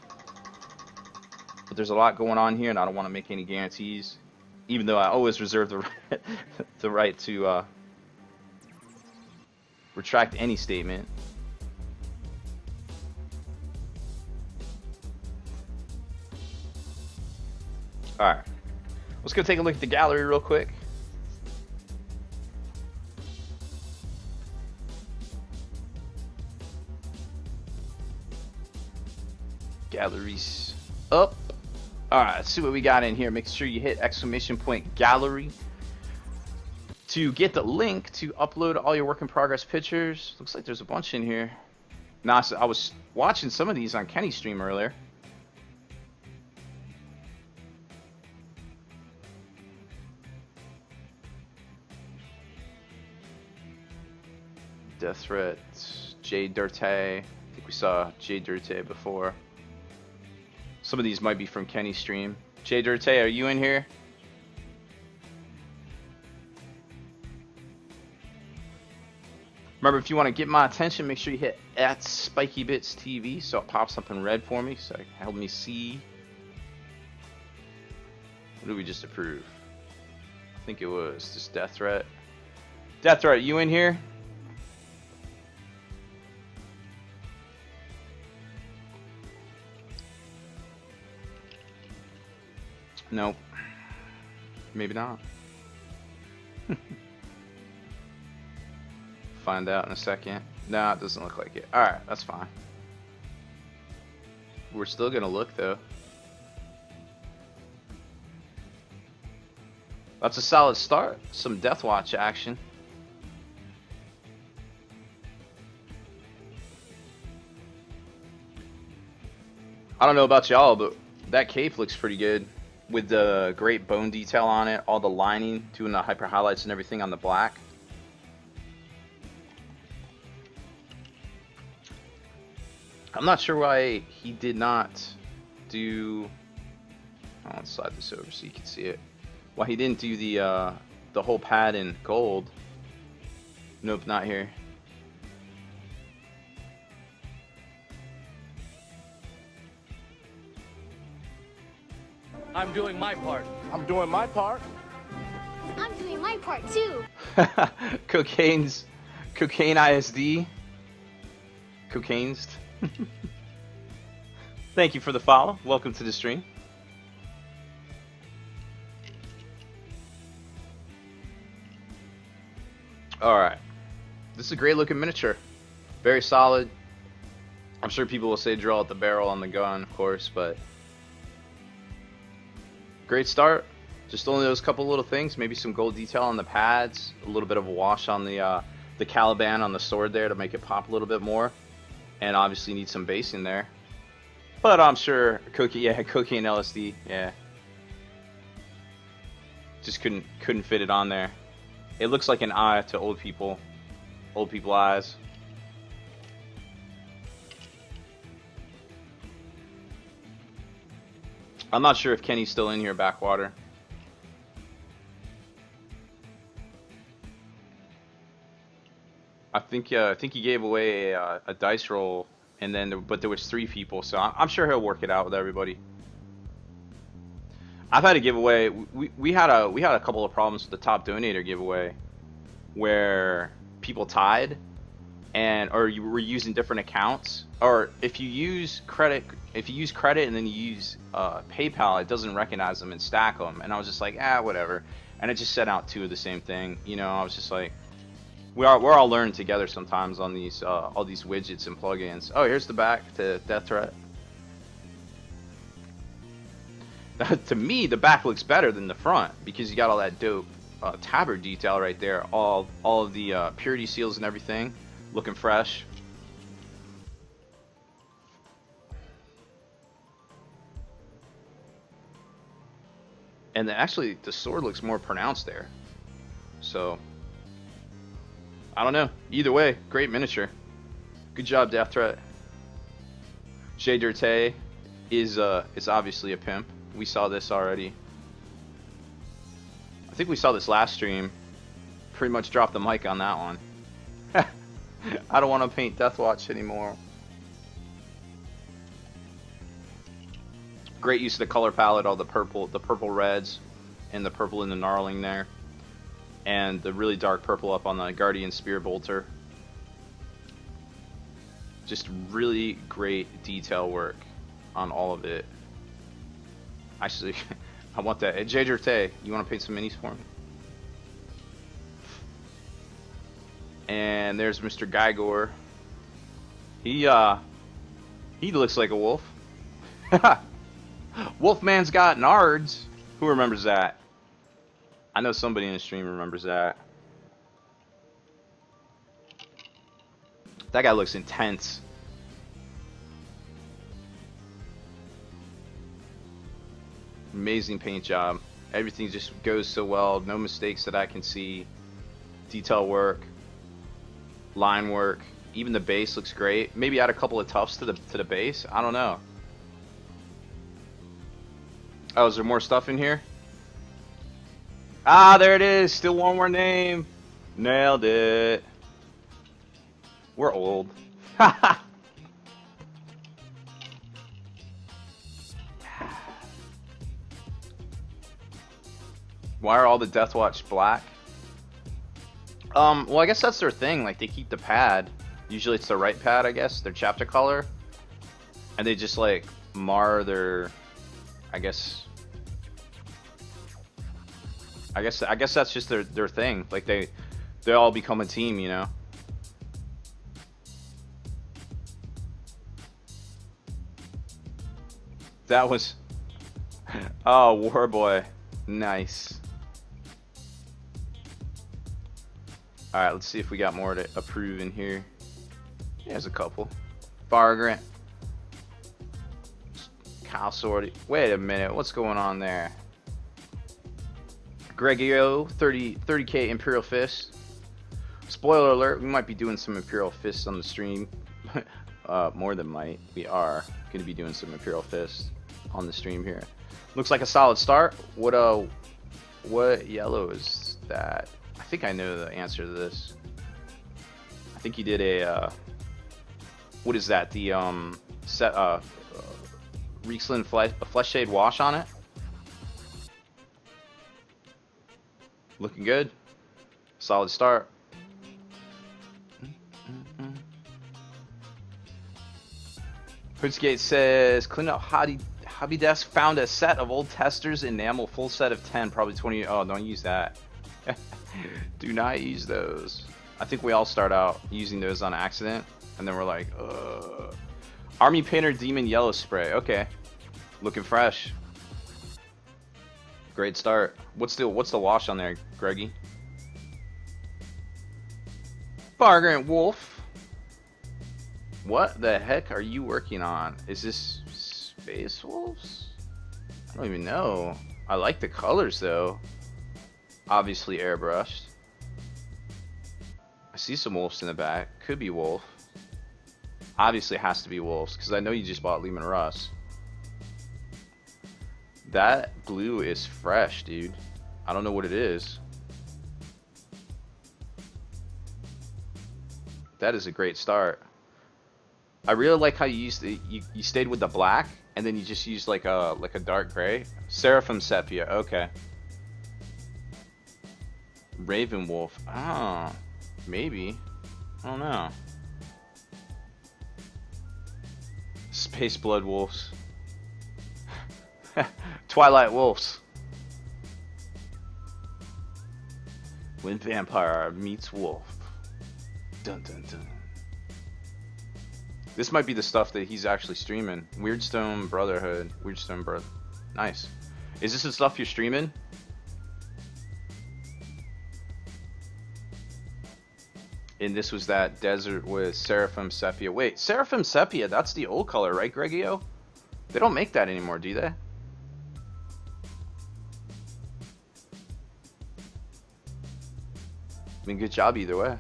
S2: but there's a lot going on here and I don't want to make any guarantees, even though I always reserve the right to retract any statement. Alright, let's go take a look at the gallery real quick. Galleries up. Alright, let's see what we got in here. Make sure you hit ! gallery to get the link to upload all your work in progress pictures. Looks like there's a bunch in here. Now, I was watching some of these on Kenny's stream earlier. Death Threat, Jay Dirte. I think we saw Jay Dirte before. Some of these might be from Kenny's stream. Jay Dirte, are you in here? Remember, if you want to get my attention, make sure you hit @SpikyBitsTV so it pops up in red for me, so it can help me see. What did we just approve? I think it was just Death Threat. Death Threat, you in here? Nope. Maybe not. Find out in a second. Nah, it doesn't look like it. Alright, that's fine. We're still gonna look though. That's a solid start. Some Death Watch action. I don't know about y'all, but that cape looks pretty good. With the great bone detail on it, all the lining, doing the hyper highlights and everything on the black. I'm not sure why he did not do. I'll slide this over so you can see it. Why he didn't do the whole pad in gold. Nope, not here.
S8: I'm doing my part. I'm doing my part.
S6: I'm doing my part too.
S2: Cocaine ISD. Cocaine's. Thank you for the follow. Welcome to the stream. Alright. This is a great looking miniature. Very solid. I'm sure people will say drill out the barrel on the gun, of course, but great start. Just only those couple little things, maybe some gold detail on the pads, a little bit of a wash on the Caliban on the sword there to make it pop a little bit more, and obviously need some base in there. But I'm sure Cookie and LSD, yeah, just couldn't fit it on there. It looks like an eye to old people eyes. I'm not sure if Kenny's still in here, Backwater. I think he gave away a dice roll, and then but there was 3 people, so I'm sure he'll work it out with everybody. I've had a giveaway. We had a couple of problems with the top donator giveaway, where people tied, or you were using different accounts, or if you use credit and then you use PayPal, it doesn't recognize them and stack them. And I was just like, whatever. And it just sent out 2 of the same thing. You know, I was just like, we're all learning together sometimes on these all these widgets and plugins. Oh, here's the back to Death Threat. To me, the back looks better than the front because you got all that dope tabard detail right there. All of the purity seals and everything, looking fresh. And actually, the sword looks more pronounced there. So, I don't know. Either way, great miniature. Good job, Death Threat. Jay Dirte is obviously a pimp. We saw this already. I think we saw this last stream. Pretty much dropped the mic on that one. I don't want to paint Deathwatch anymore. Great use of the color palette, all the purple reds, and the purple in the gnarling there, and the really dark purple up on the Guardian Spear Bolter. Just really great detail work on all of it. Actually, I want that. Hey, Jay, you want to paint some minis for me? And there's Mr. Gygor. He looks like a wolf. Wolfman's got nards. Who remembers that? I know somebody in the stream remembers that. That guy looks intense. Amazing paint job. Everything just goes so well. No mistakes that I can see. Detail work, line work. Even the base looks great. Maybe add a couple of tufts to the base. I don't know. Oh, is there more stuff in here? Ah, there it is. Still one more name. Nailed it. We're old. Why are all the Deathwatch black? Well, I guess that's their thing. Like, they keep the pad. Usually it's the right pad, I guess. Their chapter color. And they just, like, mar their... I guess that's just their thing. Like they all become a team, you know. That was oh, Warboy, nice. All right, let's see if we got more to approve in here. There's a couple. Fargrant, Kyle Sorty. Wait a minute, what's going on there? Gregio, 30k Imperial Fist. Spoiler alert, we might be doing some Imperial Fists on the stream. More than might. We are going to be doing some Imperial Fists on the stream here. Looks like a solid start. What yellow is that? I think I know the answer to this. I think you did a what is that? The Riesling Flesh Shade wash on it. Looking good. Solid start. Hoodsgate says, clean up Hobby Desk found a set of old testers, enamel, full set of 10, probably 20. Oh, don't use that. Do not use those. I think we all start out using those on accident, and then we're like, ugh. Army Painter Demon Yellow Spray. Okay. Looking fresh. Great start. What's the wash on there, Greggy? Vagrant Wolf. What the heck are you working on? Is this Space Wolves? I don't even know. I like the colors though. Obviously airbrushed. I see some wolves in the back. Could be wolf. Obviously has to be wolves because I know you just bought Lehman Russ. That blue is fresh, dude. I don't know what it is. That is a great start. I really like how you used you stayed with the black and then you just used like a dark gray. Seraphim Sepia. Okay. Raven Wolf. Oh, maybe. I don't know. Space Blood Wolves. Twilight Wolves. When vampire meets wolf. Dun dun dun. This might be the stuff that he's actually streaming. Weirdstone Brotherhood. Weirdstone Brother. Nice. Is this the stuff you're streaming? And this was that desert with Seraphim Sepia. Wait, Seraphim Sepia, that's the old color, right, Greggio? They don't make that anymore, do they? I mean, good job either way.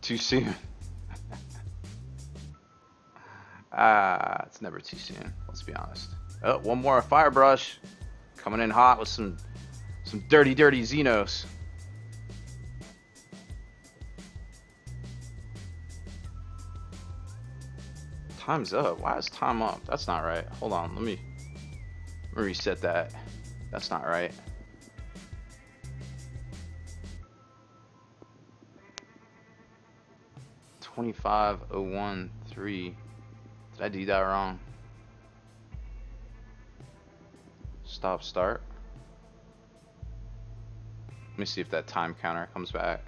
S2: Too soon. It's never too soon, let's be honest. Oh, one more fire brush. Coming in hot with some dirty Xenos. Time's up. Why is time up? That's not right. Hold on, let me reset that. That's not right. $25.013. Did I do that wrong? Stop start. Let me see if that time counter comes back.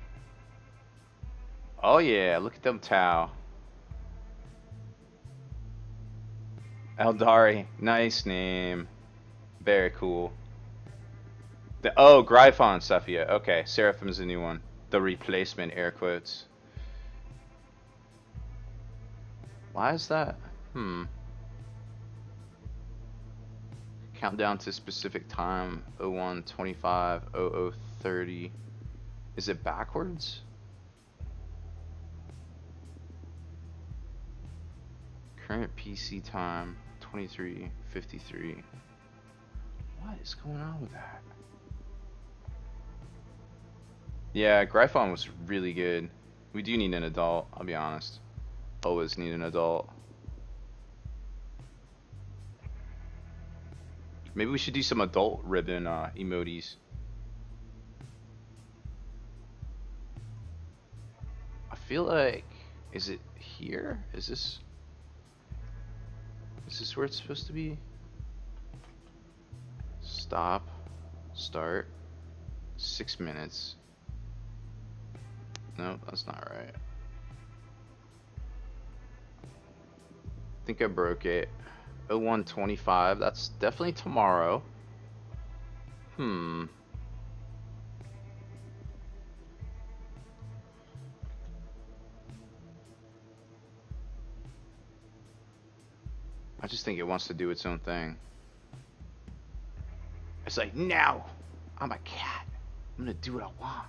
S2: Oh yeah, look at them Tau. Eldari, nice name. Very cool. Oh, Gryphon Sepia. Okay, Seraphim's a new one. The replacement, air quotes. Why is that? Countdown to specific time. 01:25, 00:30. Is it backwards? Current PC time 23:53. What is going on with that? Yeah, Gryphon was really good. We do need an adult, I'll be honest. Always need an adult. Maybe we should do some adult ribbon emotes. I feel like, is it here? Is this where it's supposed to be? Stop, start, 6 minutes. No, that's not right. I think I broke it. 01:25, that's definitely tomorrow. I just think it wants to do its own thing. It's like, no, I'm a cat. I'm gonna do what I want.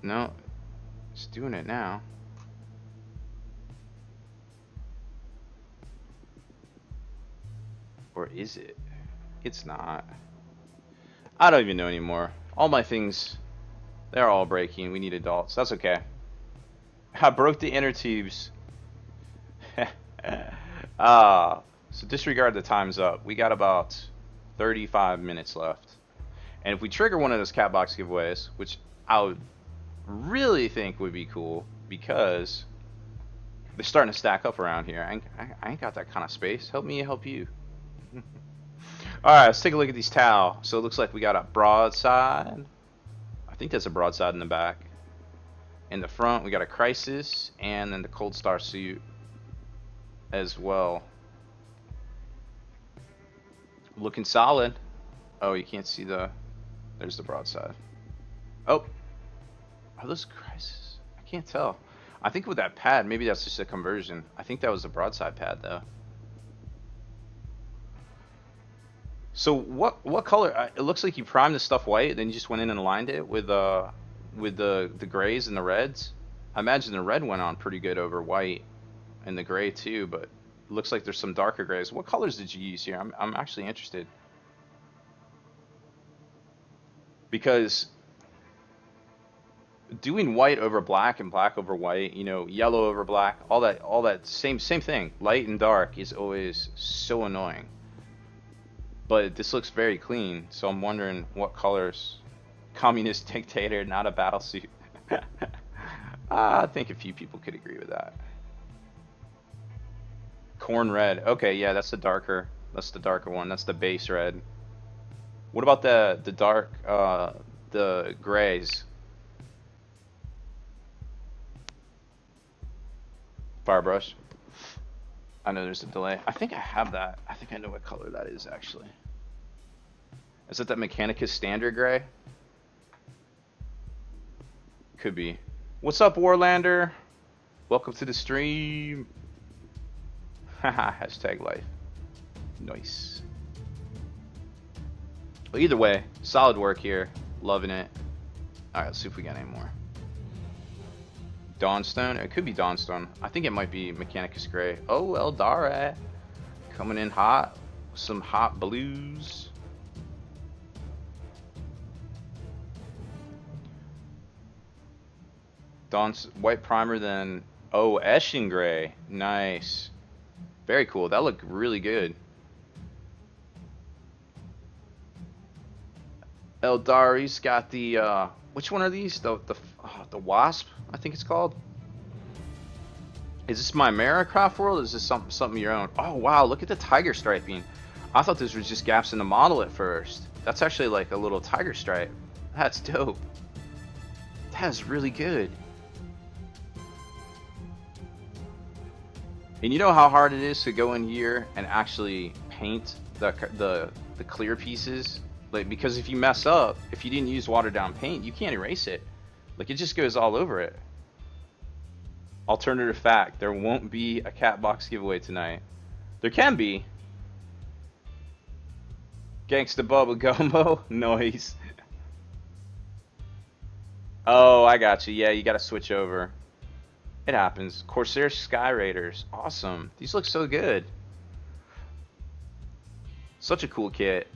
S2: No, it's doing it now. Or is it? It's not. I don't even know anymore. All my things, they're all breaking. We need adults. That's okay. I broke the inner tubes. So disregard the time's up. We got about 35 minutes left. And if we trigger one of those cat box giveaways, which I would really think would be cool, because they're starting to stack up around here. I ain't got that kind of space. Help me help you. Alright, let's take a look at these towel. So it looks like we got a broadside. I think that's a broadside in the back. In the front, we got a crisis, and then the Cold Star suit as well. Looking solid. Oh, you can't see the... There's the broadside. Oh. Are those crisis? I can't tell. I think with that pad, maybe that's just a conversion. I think that was the broadside pad, though. So what color? It looks like you primed the stuff white, then you just went in and lined it with the grays and the reds. I imagine the red went on pretty good over white, and the gray too. But it looks like there's some darker grays. What colors did you use here? I'm actually interested, because doing white over black and black over white, you know, yellow over black, all that same thing, light and dark, is always so annoying. But this looks very clean, so I'm wondering what colors. Communist dictator, not a battle suit. I think a few people could agree with that. Corn red. Okay, yeah, that's the darker one. That's the base red. What about the dark the grays? Firebrush. I know there's a delay. I think I have that. I think I know what color that is, actually. Is it that Mechanicus standard gray? Could be. What's up, Warlander? Welcome to the stream. Haha, hashtag life. Nice. But either way, solid work here. Loving it. Alright, let's see if we got any more. Dawnstone? It could be Dawnstone. I think it might be Mechanicus Gray. Oh, Eldara. Coming in hot. Some hot blues. Dawn's white primer, then... Oh, Eshin Gray. Nice. Very cool. That looked really good. Eldari's got the... which one are these? The Wasp, I think it's called. Is this my Mara Craft World, or is this something of your own? Oh wow, look at the tiger striping. I thought this was just gaps in the model at first. That's actually like a little tiger stripe. That's dope. That's really good. And you know how hard it is to go in here and actually paint the clear pieces? Like, because if you mess up, if you didn't use watered down paint, you can't erase it. Like, it just goes all over it. Alternative fact, there won't be a cat box giveaway tonight. There can be. Gangsta Bubba Gumbo. Noise. Oh, I got you. Yeah, you got to switch over. It happens. Corsair Sky Raiders. Awesome. These look so good. Such a cool kit.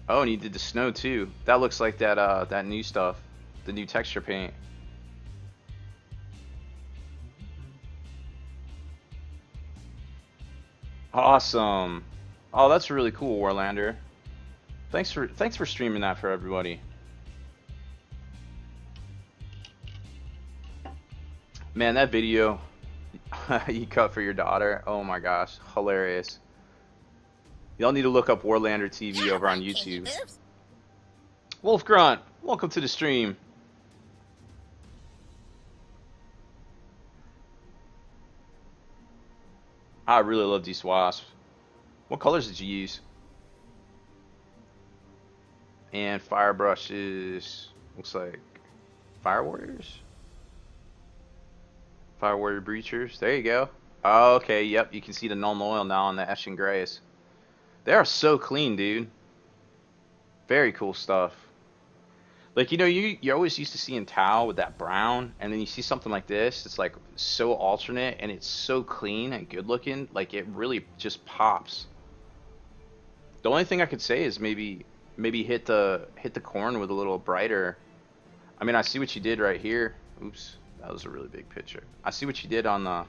S2: Oh, and you did the snow too. That looks like that new stuff. The new texture paint. Awesome. Oh, that's really cool, Warlander. Thanks for streaming that for everybody. Man, that video you cut for your daughter, oh my gosh, hilarious. Y'all need to look up Warlander TV over on YouTube. Wolf Grunt, welcome to the stream. I really love these wasps. What colors did you use? And fire brushes, looks like Fire Warriors? Fire Warrior Breachers, there you go. Oh, okay, yep, you can see the null oil now on the Eshin Grays. They are so clean, dude. Very cool stuff. Like, you know, you're always used to seeing towel with that brown, and then you see something like this. It's like so alternate, and it's so clean and good looking. Like, it really just pops. The only thing I could say is maybe hit the corn with a little brighter. I mean, I see what you did right here. Oops, that was a really big picture. I see what you did on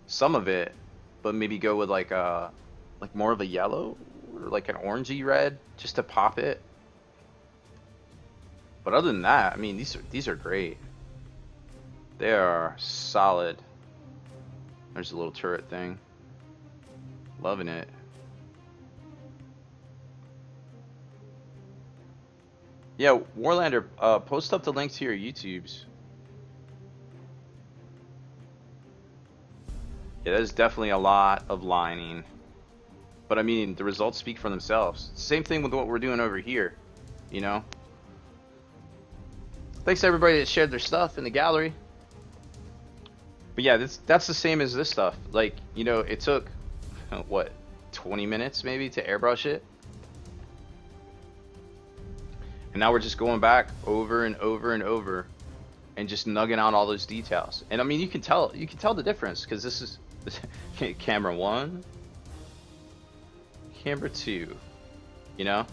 S2: some of it, but maybe go with like more of a yellow or like an orangey red just to pop it. But other than that, I mean, these are great. They are solid. There's a little turret thing. Loving it. Yeah, Warlander, post up the link to your YouTubes. Yeah, that is definitely a lot of lining. But I mean, the results speak for themselves. Same thing with what we're doing over here, you know? Thanks to everybody that shared their stuff in the gallery. But yeah, that's the same as this stuff. Like, you know, it took, what, 20 minutes maybe to airbrush it? And now we're just going back over and over and over and just nugging out all those details. And I mean, you can tell the difference, because this is camera 1, camera 2, you know?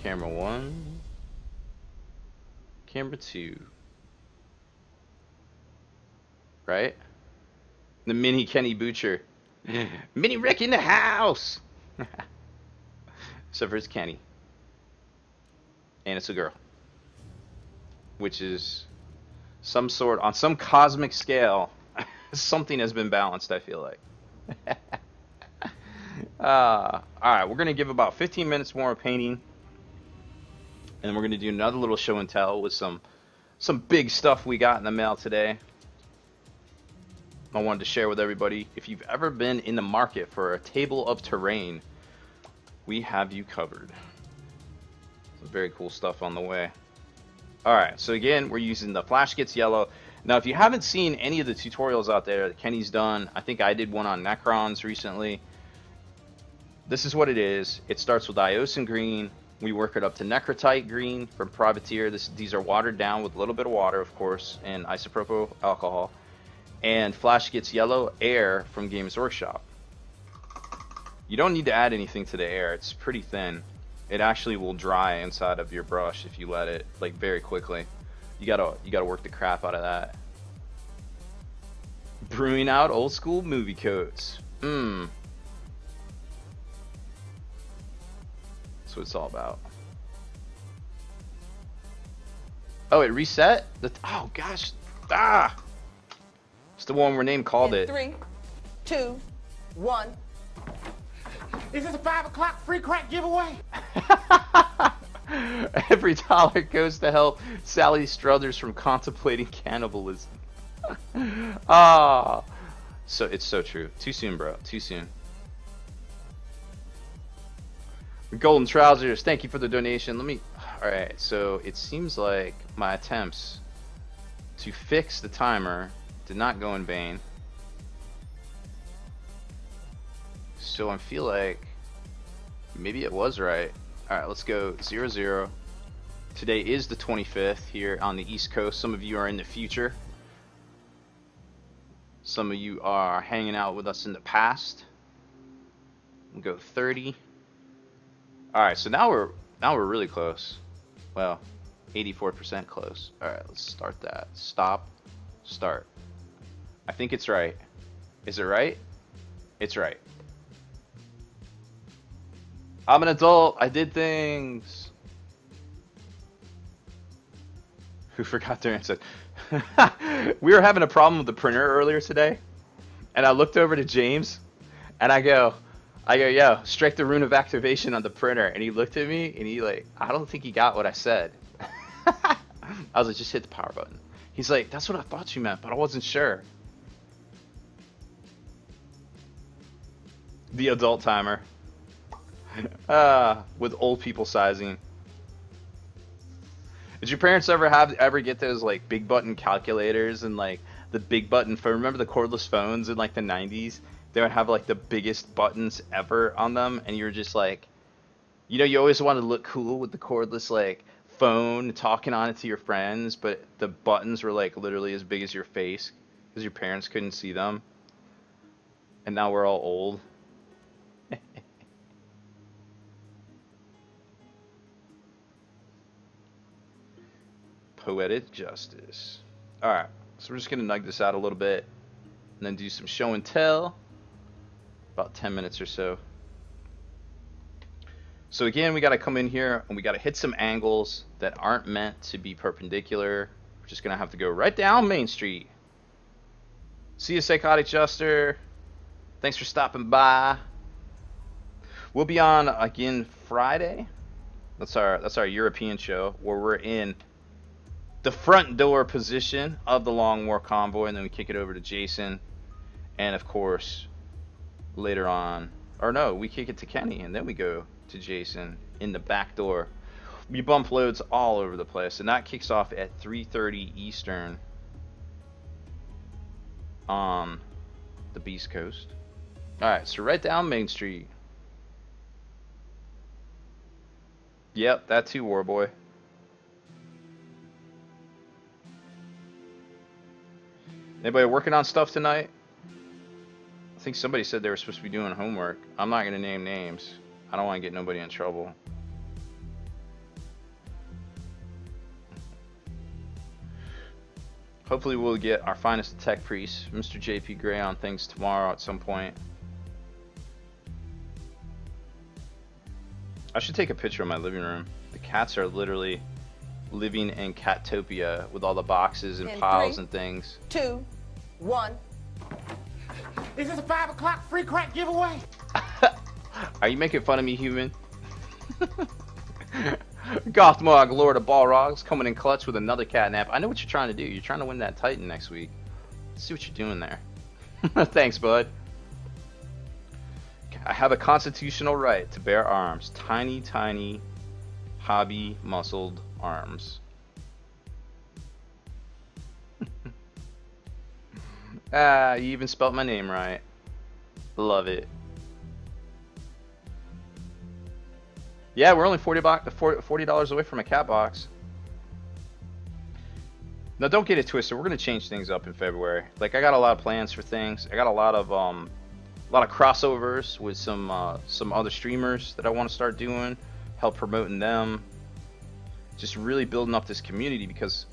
S2: Camera 1, camera 2. Right? The mini Kenny Boucher. Mini Rick in the house! Except for it's Kenny. And it's a girl. Which is some sort, on some cosmic scale, something has been balanced, I feel like. Alright, we're going to give about 15 minutes more of painting. And we're going to do another little show and tell with some big stuff we got in the mail today. I wanted to share with everybody. If you've ever been in the market for a table of terrain, we have you covered. Some very cool stuff on the way. Alright, so again, we're using the Flash Gets Yellow. Now, if you haven't seen any of the tutorials out there that Kenny's done, I think I did one on Necrons recently. This is what it is. It starts with Iosin green. We work it up to Necrotite green from Privateer. These are watered down with a little bit of water, of course, and isopropyl alcohol. And Flash Gets Yellow air from Games Workshop. You don't need to add anything to the air. It's pretty thin. It actually will dry inside of your brush if you let it, like, very quickly. You gotta work the crap out of that. Brewing out old school movie coats. That's what it's all about. Oh, it reset? Oh gosh. It's the one where Name called it.
S7: 3, 2, 1.
S8: Is this a 5 o'clock free crack giveaway?
S2: Every dollar goes to help Sally Struthers from contemplating cannibalism. So it's so true. Too soon, bro. Too soon. Golden Trousers, thank you for the donation. Alright, so it seems like my attempts to fix the timer did not go in vain. So I feel like maybe it was right. Alright, let's go 00. Today is the 25th here on the East Coast. Some of you are in the future. Some of you are hanging out with us in the past. We'll go 30. Alright, so now we're really close. Well, 84% close. Alright, let's start that. Stop. Start. I think it's right. Is it right? It's right. I'm an adult. I did things. Who forgot their answer? We were having a problem with the printer earlier today, and I looked over to James, and I go, yo, strike the rune of activation on the printer. And he looked at me, and he I don't think he got what I said. I was like, just hit the power button. He's like, that's what I thought you meant, but I wasn't sure. The adult timer. With old people sizing. Did your parents ever get those big button calculators and the big button phone? Remember the cordless phones in the 90s? They would have the biggest buttons ever on them, and you were just you always wanted to look cool with the cordless phone, talking on it to your friends, but the buttons were literally as big as your face because your parents couldn't see them. And now we're all old. Poetic justice. Alright, so we're just going to nug this out a little bit. and then do some show and tell. About 10 minutes or so. So again, we got to come in here and we got to hit some angles that aren't meant to be perpendicular. We're just going to have to go right down Main Street. See you, Psychotic Juster. Thanks for stopping by. We'll be on again Friday. That's our European show where we're in the front door position of the Long War Convoy, and then we kick it over to Jason, and of course later on, or no, we kick it to Kenny, and then we go to Jason in the back door. We bump loads all over the place, and that kicks off at 3:30 Eastern on the Beast Coast. Alright, so right down Main Street. Yep, that too, Warboy. Anybody working on stuff tonight? I think somebody said they were supposed to be doing homework. I'm not going to name names. I don't want to get nobody in trouble. Hopefully we'll get our finest tech priest, Mr. JP Gray, on things tomorrow at some point. I should take a picture of my living room. The cats are literally living in Catopia with all the boxes and piles and things.
S7: 2, 1.
S8: Is this a 5 o'clock free crack giveaway?
S2: Are you making fun of me, human? Gothmog, Lord of Balrogs, coming in clutch with another catnap. I know what you're trying to do. You're trying to win that Titan next week. Let's see what you're doing there. Thanks, bud. I have a constitutional right to bear arms. Tiny, tiny, hobby muscled arms. Ah, you even spelt my name right. Love it. Yeah, we're only $40 away from a cat box. Now, don't get it twisted. We're gonna change things up in February. Like, I got a lot of plans for things. I got a lot of crossovers with some other streamers that I want to start doing. Help promoting them. Just really building up this community, because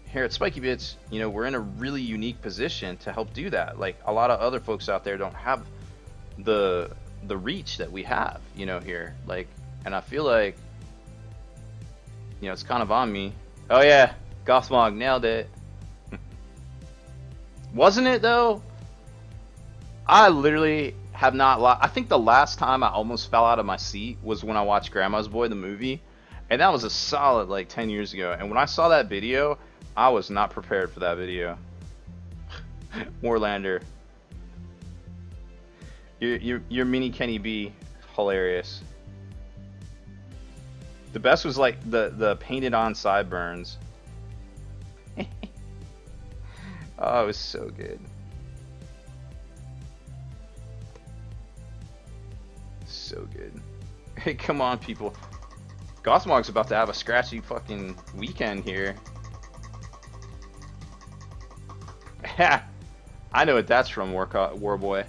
S2: here at Spiky Bits, you know, we're in a really unique position to help do that. Like, a lot of other folks out there don't have the reach that we have, you know, here. Like, and I feel like, you know, it's kind of on me. Oh yeah, Gothmog nailed it. Wasn't it though? I literally have not I think the last time I almost fell out of my seat was when I watched Grandma's Boy, the movie. And that was a solid like 10 years ago. And when I saw that video, I was not prepared for that video. Warlander. Your mini Kenny B, hilarious. The best was like the painted on sideburns. Oh, it was so good. So good. Hey, come on, people. Gothmog's about to have a scratchy fucking weekend here. I know what that's from, Warboy.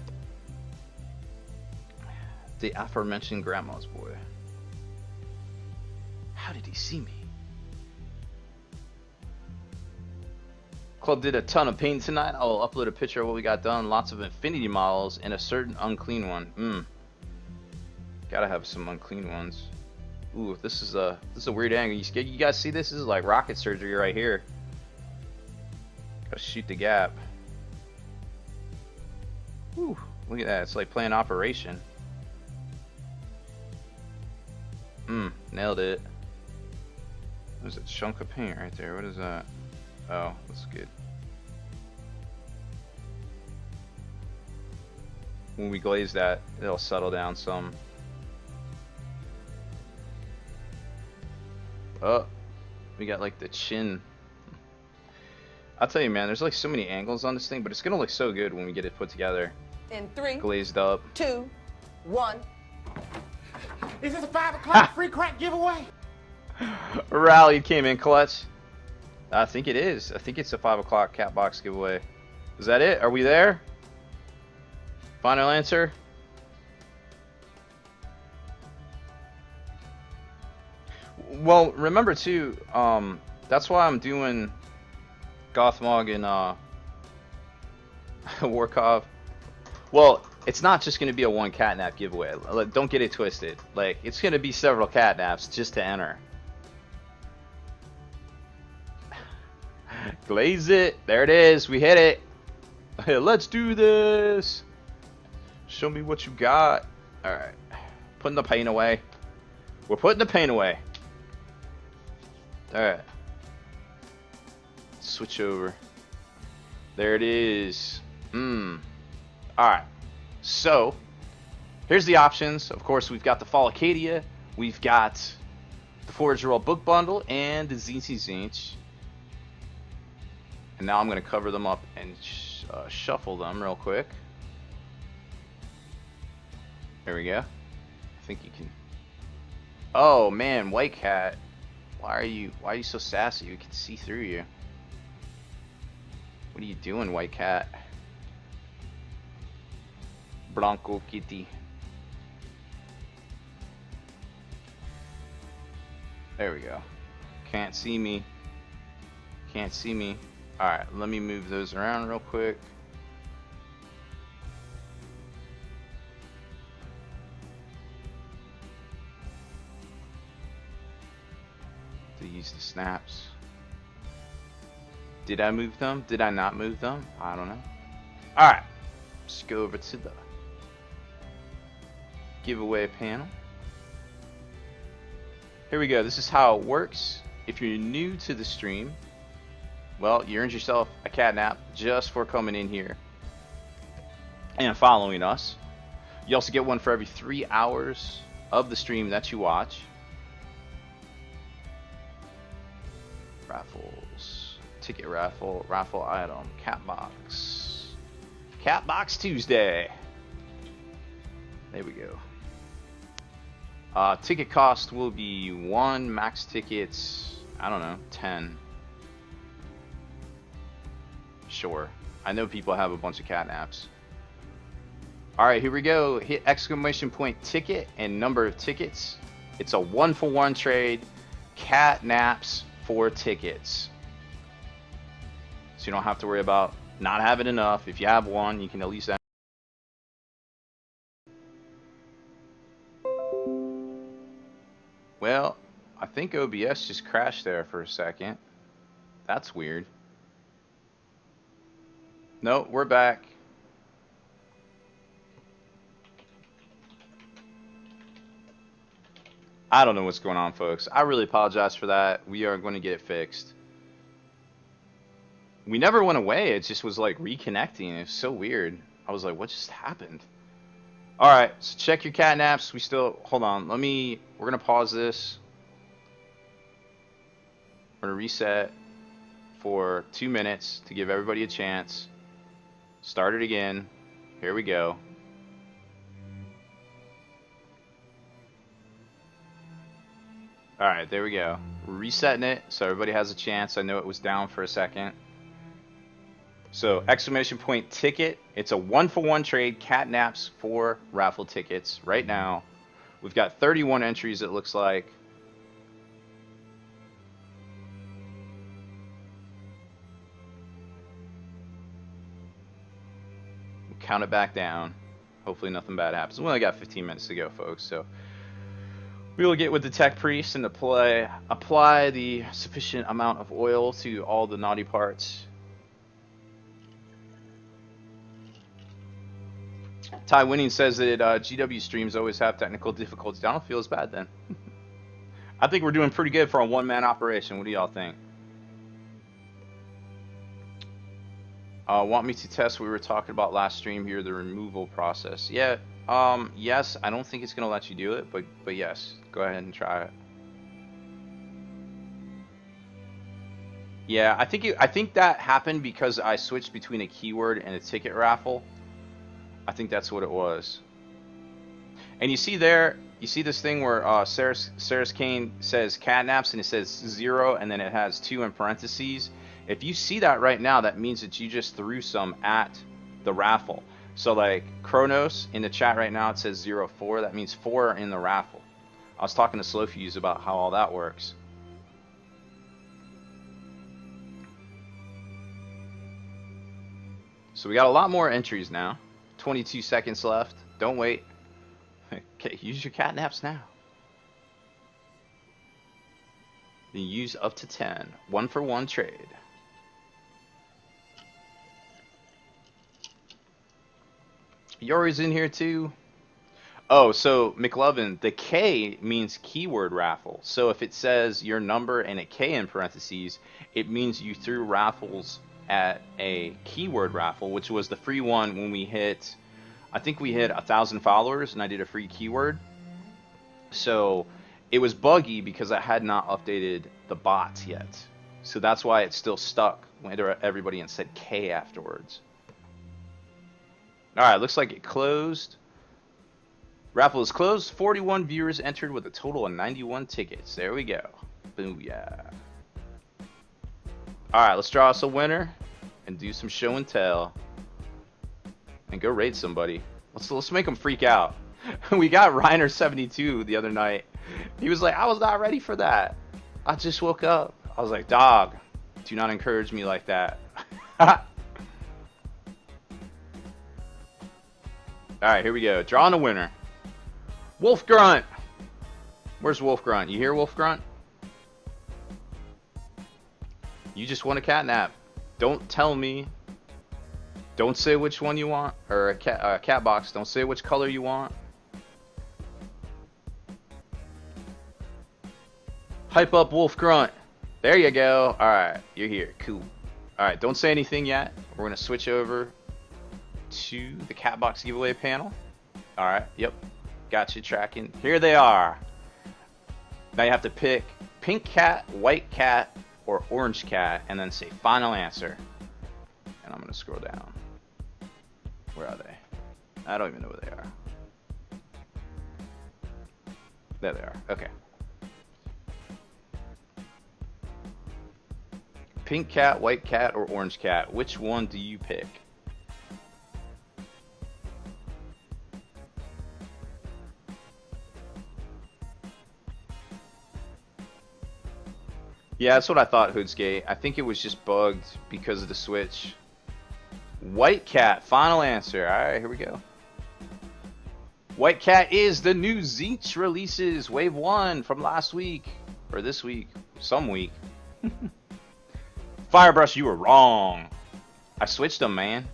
S2: The aforementioned Grandma's Boy. How did he see me? Club did a ton of paint tonight. I'll upload a picture of what we got done. Lots of infinity models and a certain unclean one. Gotta have some unclean ones. Ooh, this is a weird angle. You guys see this? This is like rocket surgery right here. Gotta shoot the gap. Ooh, look at that. It's like playing Operation. Nailed it. There's a chunk of paint right there. What is that? Oh, that's good. When we glaze that, it'll settle down some. Oh, we got like the chin. I'll tell you, man, there's like so many angles on this thing, but it's gonna look so good when we get it put together.
S7: In 3,
S2: Glazed up.
S7: 2, 1.
S8: Is this a 5 o'clock free crack giveaway?
S2: Rally came in clutch. I think it is. I think it's a 5 o'clock cat box giveaway. Is that it? Are we there? Final answer? Well, remember too, that's why I'm doing Gothmog Warkov. Well, it's not just going to be a one catnap giveaway. Don't get it twisted. Like, it's going to be several catnaps just to enter. Glaze it. There it is. We hit it. Hey, let's do this. Show me what you got. Alright. Putting the paint away. We're putting the paint away. Alright. Switch over. There it is. Alright. So, here's the options. Of course, we've got the Fall Acadia. We've got the Forge Roll Book Bundle and the Zinzi Zinch. And now I'm going to cover them up and shuffle them real quick. There we go. I think you can. Oh man, White Cat. Why are you so sassy? We can see through you. What are you doing, White Cat? Blanco Kitty. There we go. Can't see me. Can't see me. Alright, let me move those around real quick. To use the snaps. Did I move them? Did I not move them? I don't know. Alright, let's go over to the giveaway panel. Here we go. This is how it works. If you're new to the stream, well, you earned yourself a catnap just for coming in here and following us. You also get one for every 3 hours of the stream that you watch. Raffles, ticket raffle, raffle item, cat box, cat box Tuesday. There we go. Ticket cost will be 1, max tickets, I don't know, 10. Sure. I know people have a bunch of catnaps. Alright, here we go. Hit exclamation point ticket and number of tickets. It's a 1-for-1 trade. Catnaps for tickets. So you don't have to worry about not having enough. If you have one, you can at least. Well, I think OBS just crashed there for a second. That's weird. No, we're back. I don't know what's going on, folks. I really apologize for that. We are going to get it fixed. We never went away. It just was like reconnecting. It was so weird. I was like, what just happened? Alright, so check your catnaps. We still, hold on. We're going to pause this. We're going to reset for 2 minutes to give everybody a chance. Start it again. Here we go. Alright, there we go. We're resetting it so everybody has a chance. I know it was down for a second. So, exclamation point ticket. It's a 1-for-1 trade. Catnaps for raffle tickets right now. We've got 31 entries, it looks like. Count it back down. Hopefully nothing bad happens. We only got 15 minutes to go, folks, so we will get with the tech priest and apply the sufficient amount of oil to all the naughty parts. Ty Winning says that GW streams always have technical difficulties. I don't feel as bad then. I think we're doing pretty good for a one-man operation. What do y'all think? Want me to test what we were talking about last stream here, the removal process? Yeah, yes, I don't think it's going to let you do it, but yes, go ahead and try it. Yeah, I think that happened because I switched between a keyword and a ticket raffle. I think that's what it was. And you see there, you see this thing where Sarah's Kane says catnaps and it says 0 and then it has 2 in parentheses. If you see that right now, that means that you just threw some at the raffle. So like Kronos in the chat right now, it says 04. That means 4 are in the raffle. I was talking to Slowfuse about how all that works. So we got a lot more entries now. 22 seconds left. Don't wait. Okay, use your cat naps now. Then use up to 10. 1-for-1 trade. Yori's in here too. Oh, so McLovin, the K means keyword raffle. So if it says your number and a K in parentheses, it means you threw raffles at a keyword raffle, which was the free one when we hit, I think we hit 1,000 followers and I did a free keyword. So it was buggy because I had not updated the bots yet. So that's why it's still stuck when everybody and said K afterwards. Alright, looks like it closed. Raffle is closed. 41 viewers entered with a total of 91 tickets. There we go. Booyah. Alright, let's draw us a winner and do some show and tell. And go raid somebody. Let's make them freak out. We got Reiner72 the other night. He was like, I was not ready for that. I just woke up. I was like, dog, do not encourage me like that. Alright, here we go. Drawing a winner. Wolf Grunt. Where's Wolf Grunt? You hear Wolf Grunt? You just want a cat nap. Don't tell me. Don't say which one you want. Or a cat box. Don't say which color you want. Hype up Wolf Grunt. There you go. Alright, you're here. Cool. Alright, don't say anything yet. We're going to switch over to the cat box giveaway panel. Alright, yep. Got you tracking. Here they are. Now you have to pick pink cat, white cat, or orange cat, and then say final answer. And I'm going to scroll down. Where are they? I don't even know where they are. There they are. Okay. Pink cat, white cat, or orange cat. Which one do you pick? Yeah, that's what I thought, Hoodsgate. I think it was just bugged because of the Switch. White cat, final answer. Alright, here we go. White cat is the new Zeech releases. Wave 1 from last week. Or this week. Some week. Firebrush, you were wrong. I switched them, man.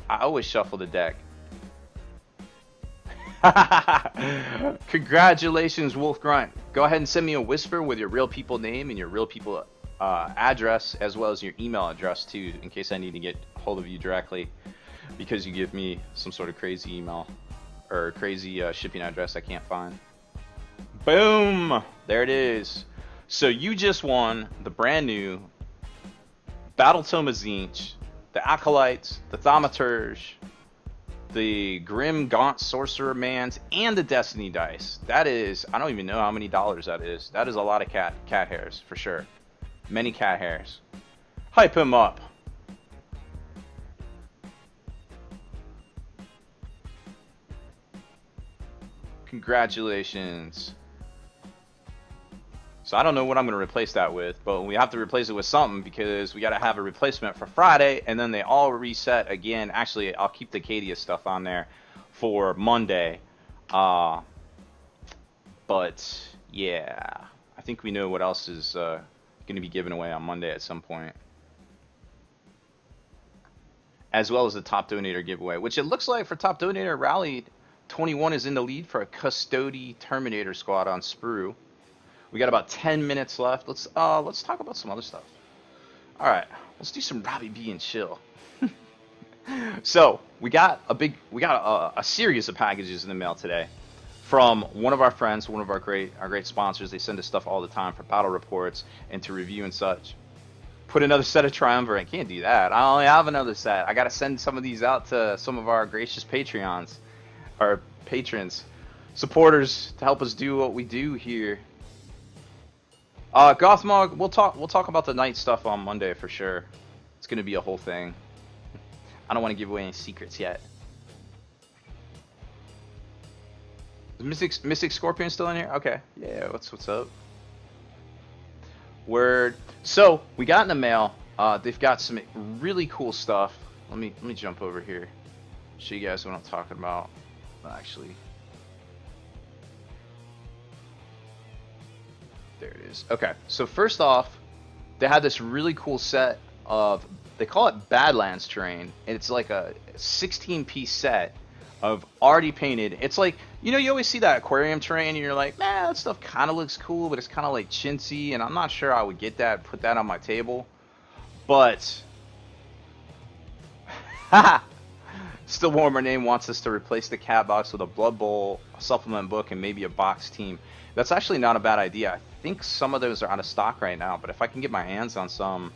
S2: I always shuffle the deck. Congratulations, Wolf Grunt. Go ahead and send me a whisper with your real people name and your real people address, as well as your email address too, in case I need to get hold of you directly, because you give me some sort of crazy email or crazy shipping address I can't find. Boom! There it is. So you just won the brand new Battletome Zinch, the Acolytes, the Thaumaturge, the Grim Gaunt Sorcerer Mans, and the Destiny Dice. That is, I don't even know how many dollars that is. That is a lot of cat hairs, for sure. Many cat hairs. Hype him up. Congratulations. So I don't know what I'm going to replace that with, but we have to replace it with something because we got to have a replacement for Friday, and then they all reset again. Actually, I'll keep the Cadia stuff on there for Monday. But yeah, I think we know what else is going to be given away on Monday at some point. As well as the top donator giveaway, which it looks like for top donator, Rally 21 is in the lead for a Custody Terminator squad on Sprue. We got about 10 minutes left. Let's talk about some other stuff. All right, let's do some Robbie B and chill. So we got a series of packages in the mail today from one of our friends, one of our great sponsors. They send us stuff all the time for battle reports and to review and such. Put another set of Triumvirate. Can't do that. I only have another set. I got to send some of these out to some of our gracious Patreons, our patrons, supporters, to help us do what we do here. Gothmog, we'll talk about the night stuff on Monday for sure. It's gonna be a whole thing. I don't want to give away any secrets yet. Is Mystic Scorpion still in here? Okay. Yeah, what's up? Word. So we got in the mail. They've got some really cool stuff Let me jump over here. Show you guys what I'm talking about. Actually, there it is. Okay, so first off, they had this really cool set of, they call it Badlands terrain, and it's like a 16-piece set of already painted. It's like, you know, you always see that aquarium terrain and you're like, man, that stuff kind of looks cool, but it's kind of like chintzy, and I'm not sure I would get that, put that on my table. But Still Warmer Name wants us to replace the cat box with a Blood Bowl, a supplement book, and maybe a box team. That's actually not a bad idea. I think some of those are out of stock right now, but if I can get my hands on some,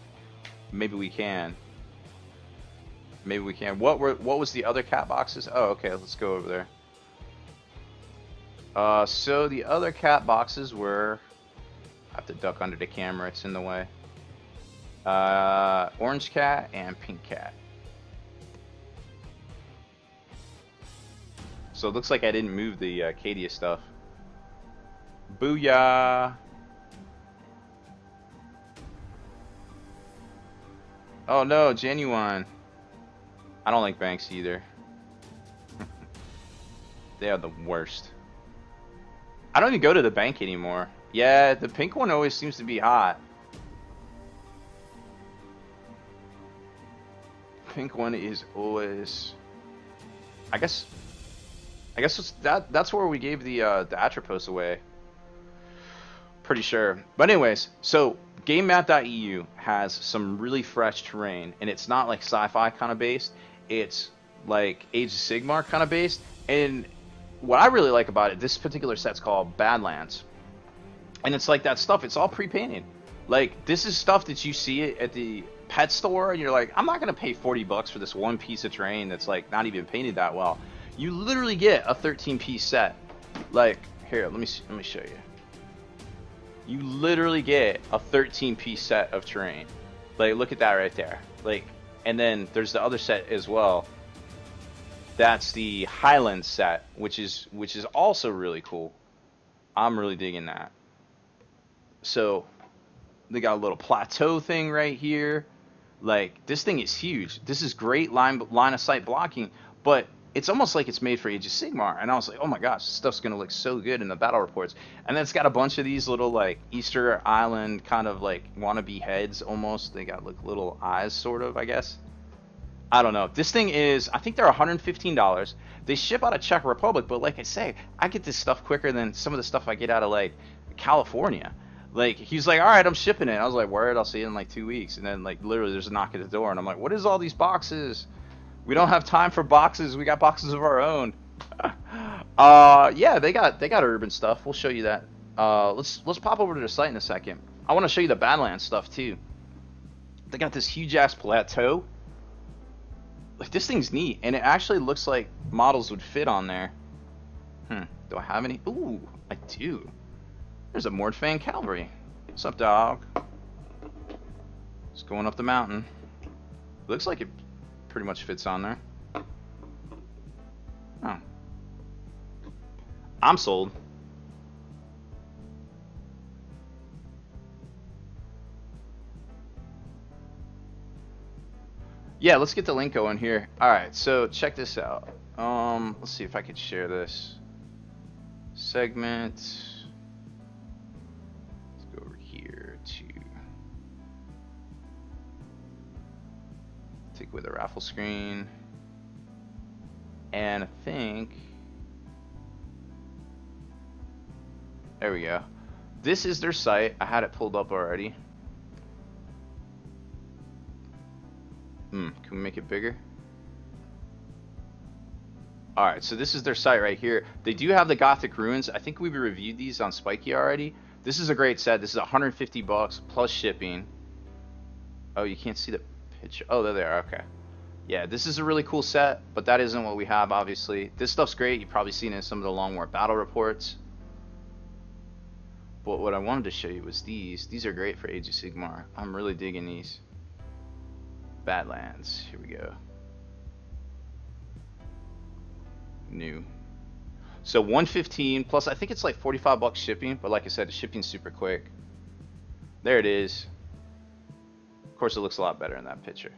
S2: maybe we can. Maybe we can. What was the other cat boxes? Oh, okay, let's go over there. So the other cat boxes were, I have to duck under the camera, it's in the way. Orange cat and pink cat. So it looks like I didn't move the Cadia stuff. Booyah! Oh no, Genuine. I don't like banks either. They are the worst. I don't even go to the bank anymore. Yeah, the pink one always seems to be hot. Pink one is always. I guess that's where we gave the Atropos away. Pretty sure. But anyways, so GameMap.eu has some really fresh terrain, and it's not like sci-fi kind of based. It's like Age of Sigmar kind of based. And what I really like about it, this particular set's called Badlands, and it's like that stuff. It's all pre-painted. Like, this is stuff that you see at the pet store, and you're like, I'm not gonna pay $40 for this one piece of terrain that's like not even painted that well. You literally get a 13-piece set. Like, here, let me show you. You literally get a 13-piece set of terrain. Like, look at that right there. Like, and then there's the other set as well. That's the Highland set, which is also really cool. I'm really digging that. So they got a little plateau thing right here. Like, this thing is huge. This is great line of sight blocking, but it's almost like it's made for Age of Sigmar. And I was like, oh my gosh, this stuff's gonna look so good in the battle reports. And then it's got a bunch of these little like Easter Island kind of like wannabe heads almost. They got like little eyes sort of, I guess. I don't know. This thing is, I think they're $115. They ship out of Czech Republic, but like I say, I get this stuff quicker than some of the stuff I get out of like California. Like, he's like, all right, I'm shipping it. I was like, word, I'll see you in like 2 weeks. And then like literally there's a knock at the door, and I'm like, what is all these boxes? We don't have time for boxes. We got boxes of our own. Yeah, they got urban stuff. We'll show you that. Let's pop over to the site in a second. I want to show you the Badlands stuff too. They got this huge ass plateau. Like, this thing's neat, and it actually looks like models would fit on there. Do I have any? Ooh, I do. There's a Mordfang Cavalry. What's up, dog? It's going up the mountain. Looks like it pretty much fits on there. Oh. I'm sold. Yeah, let's get the link going here. Alright, so check this out. Let's see if I could share this. Segment. Let's go over here to take away the raffle screen. And I think there we go. This is their site. I had it pulled up already. Can we make it bigger? Alright, so this is their site right here. They do have the Gothic Ruins. I think we reviewed these on Spiky already. This is a great set. This is $150 plus shipping. Oh, you can't see the picture. Oh, there they are. Okay. Yeah, this is a really cool set, but that isn't what we have, obviously. This stuff's great. You've probably seen it in some of the Long War battle reports. But what I wanted to show you was these. These are great for Age of Sigmar. I'm really digging these. Badlands. Here we go. New. So 115 plus, I think it's like $45 shipping, but like I said, the shipping's super quick. There it is. Of course, it looks a lot better in that picture,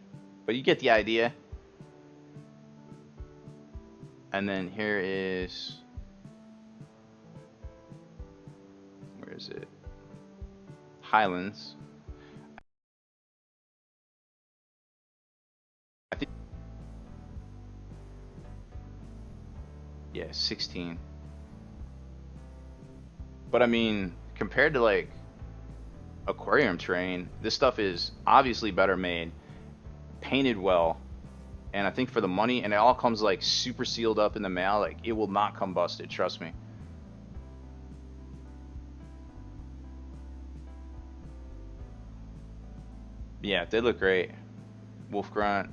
S2: but you get the idea. And then here is, where is it? Highlands. I think, yeah, 16. But I mean, compared to like aquarium terrain, this stuff is obviously better made, painted well, and I think for the money, and it all comes like super sealed up in the mail, like it will not come busted, trust me. Yeah, they look great. Wolf Grunt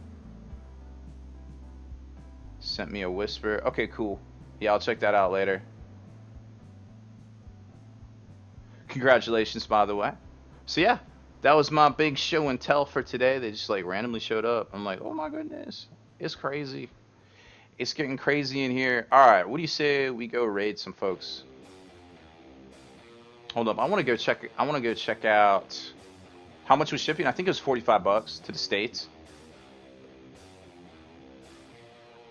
S2: sent me a whisper. Okay, cool. Yeah, I'll check that out later. Congratulations, by the way. So yeah, that was my big show and tell for today. They just like randomly showed up. I'm like, oh my goodness, it's crazy. It's getting crazy in here. All right, what do you say we go raid some folks? Hold up, I want to go check out how much was shipping. I think it was $45 to the States.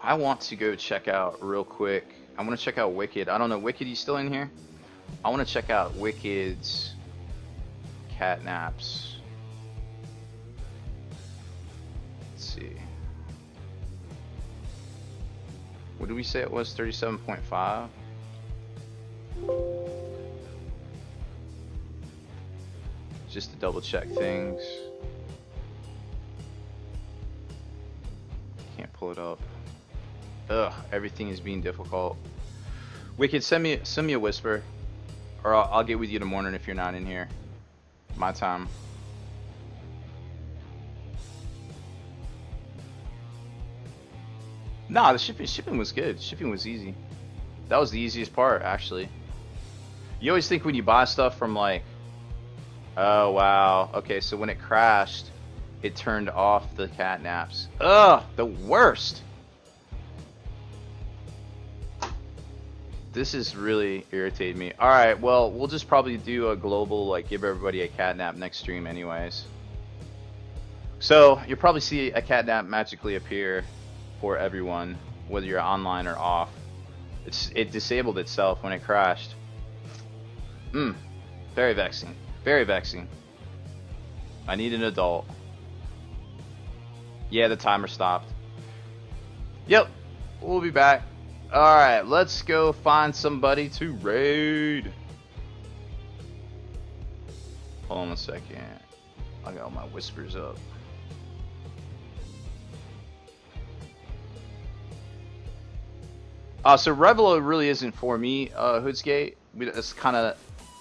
S2: I want to go check out real quick. I want to check out Wicked. I don't know, Wicked, you still in here? I want to check out Wicked's catnaps. Let's see. What did we say it was? 37.5? Just to double check things. Can't pull it up. Ugh, everything is being difficult. Wicked, send me a whisper, or I'll get with you in the morning if you're not in here. My time. Nah, the shipping was good. Shipping was easy. That was the easiest part, actually. You always think when you buy stuff from like, oh wow, okay, so when it crashed, it turned off the catnaps. Ugh, the worst. This is really irritating me. Alright, well, we'll just probably do a global, like, give everybody a catnap next stream anyways. So, you'll probably see a catnap magically appear for everyone, whether you're online or off. It disabled itself when it crashed. Very vexing. Very vexing. I need an adult. Yeah, the timer stopped. Yep, we'll be back. Alright, let's go find somebody to raid. Hold on a second. I got all my whispers up. So Revelo really isn't for me, Hoodsgate.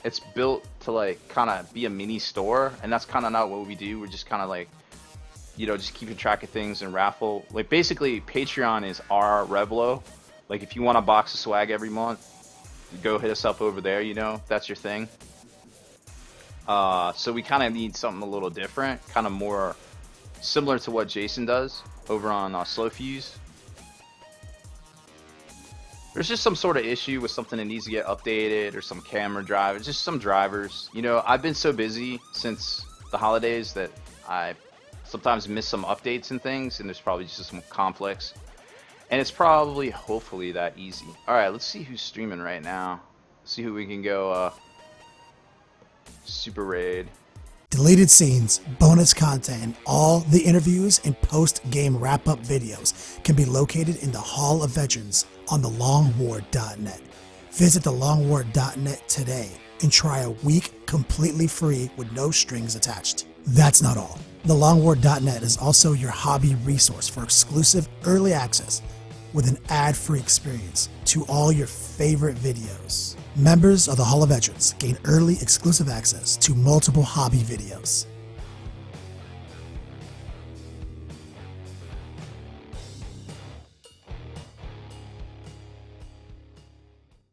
S2: It's built to like kind of be a mini store, and that's kind of not what we do. We're just kind of like, you know, just keeping track of things and raffle. Like basically, Patreon is our Revelo. Like if you want a box of swag every month, go hit us up over there, you know, if that's your thing. So we kind of need something a little different, kind of more similar to what Jason does over on Slow Fuse. There's just some sort of issue with something that needs to get updated, or some camera drivers, just some drivers. You know, I've been so busy since the holidays that I sometimes miss some updates and things, and there's probably just some conflicts. And it's probably, hopefully, that easy. Alright, let's see who's streaming right now. See who we can go super raid.
S9: Deleted scenes, bonus content, and all the interviews and post-game wrap-up videos can be located in the Hall of Veterans on thelongwar.net. Visit thelongwar.net today and try a week completely free with no strings attached. That's not all. Thelongwar.net is also your hobby resource for exclusive early access with an ad-free experience to all your favorite videos. Members of the Hall of Veterans gain early exclusive access to multiple hobby videos,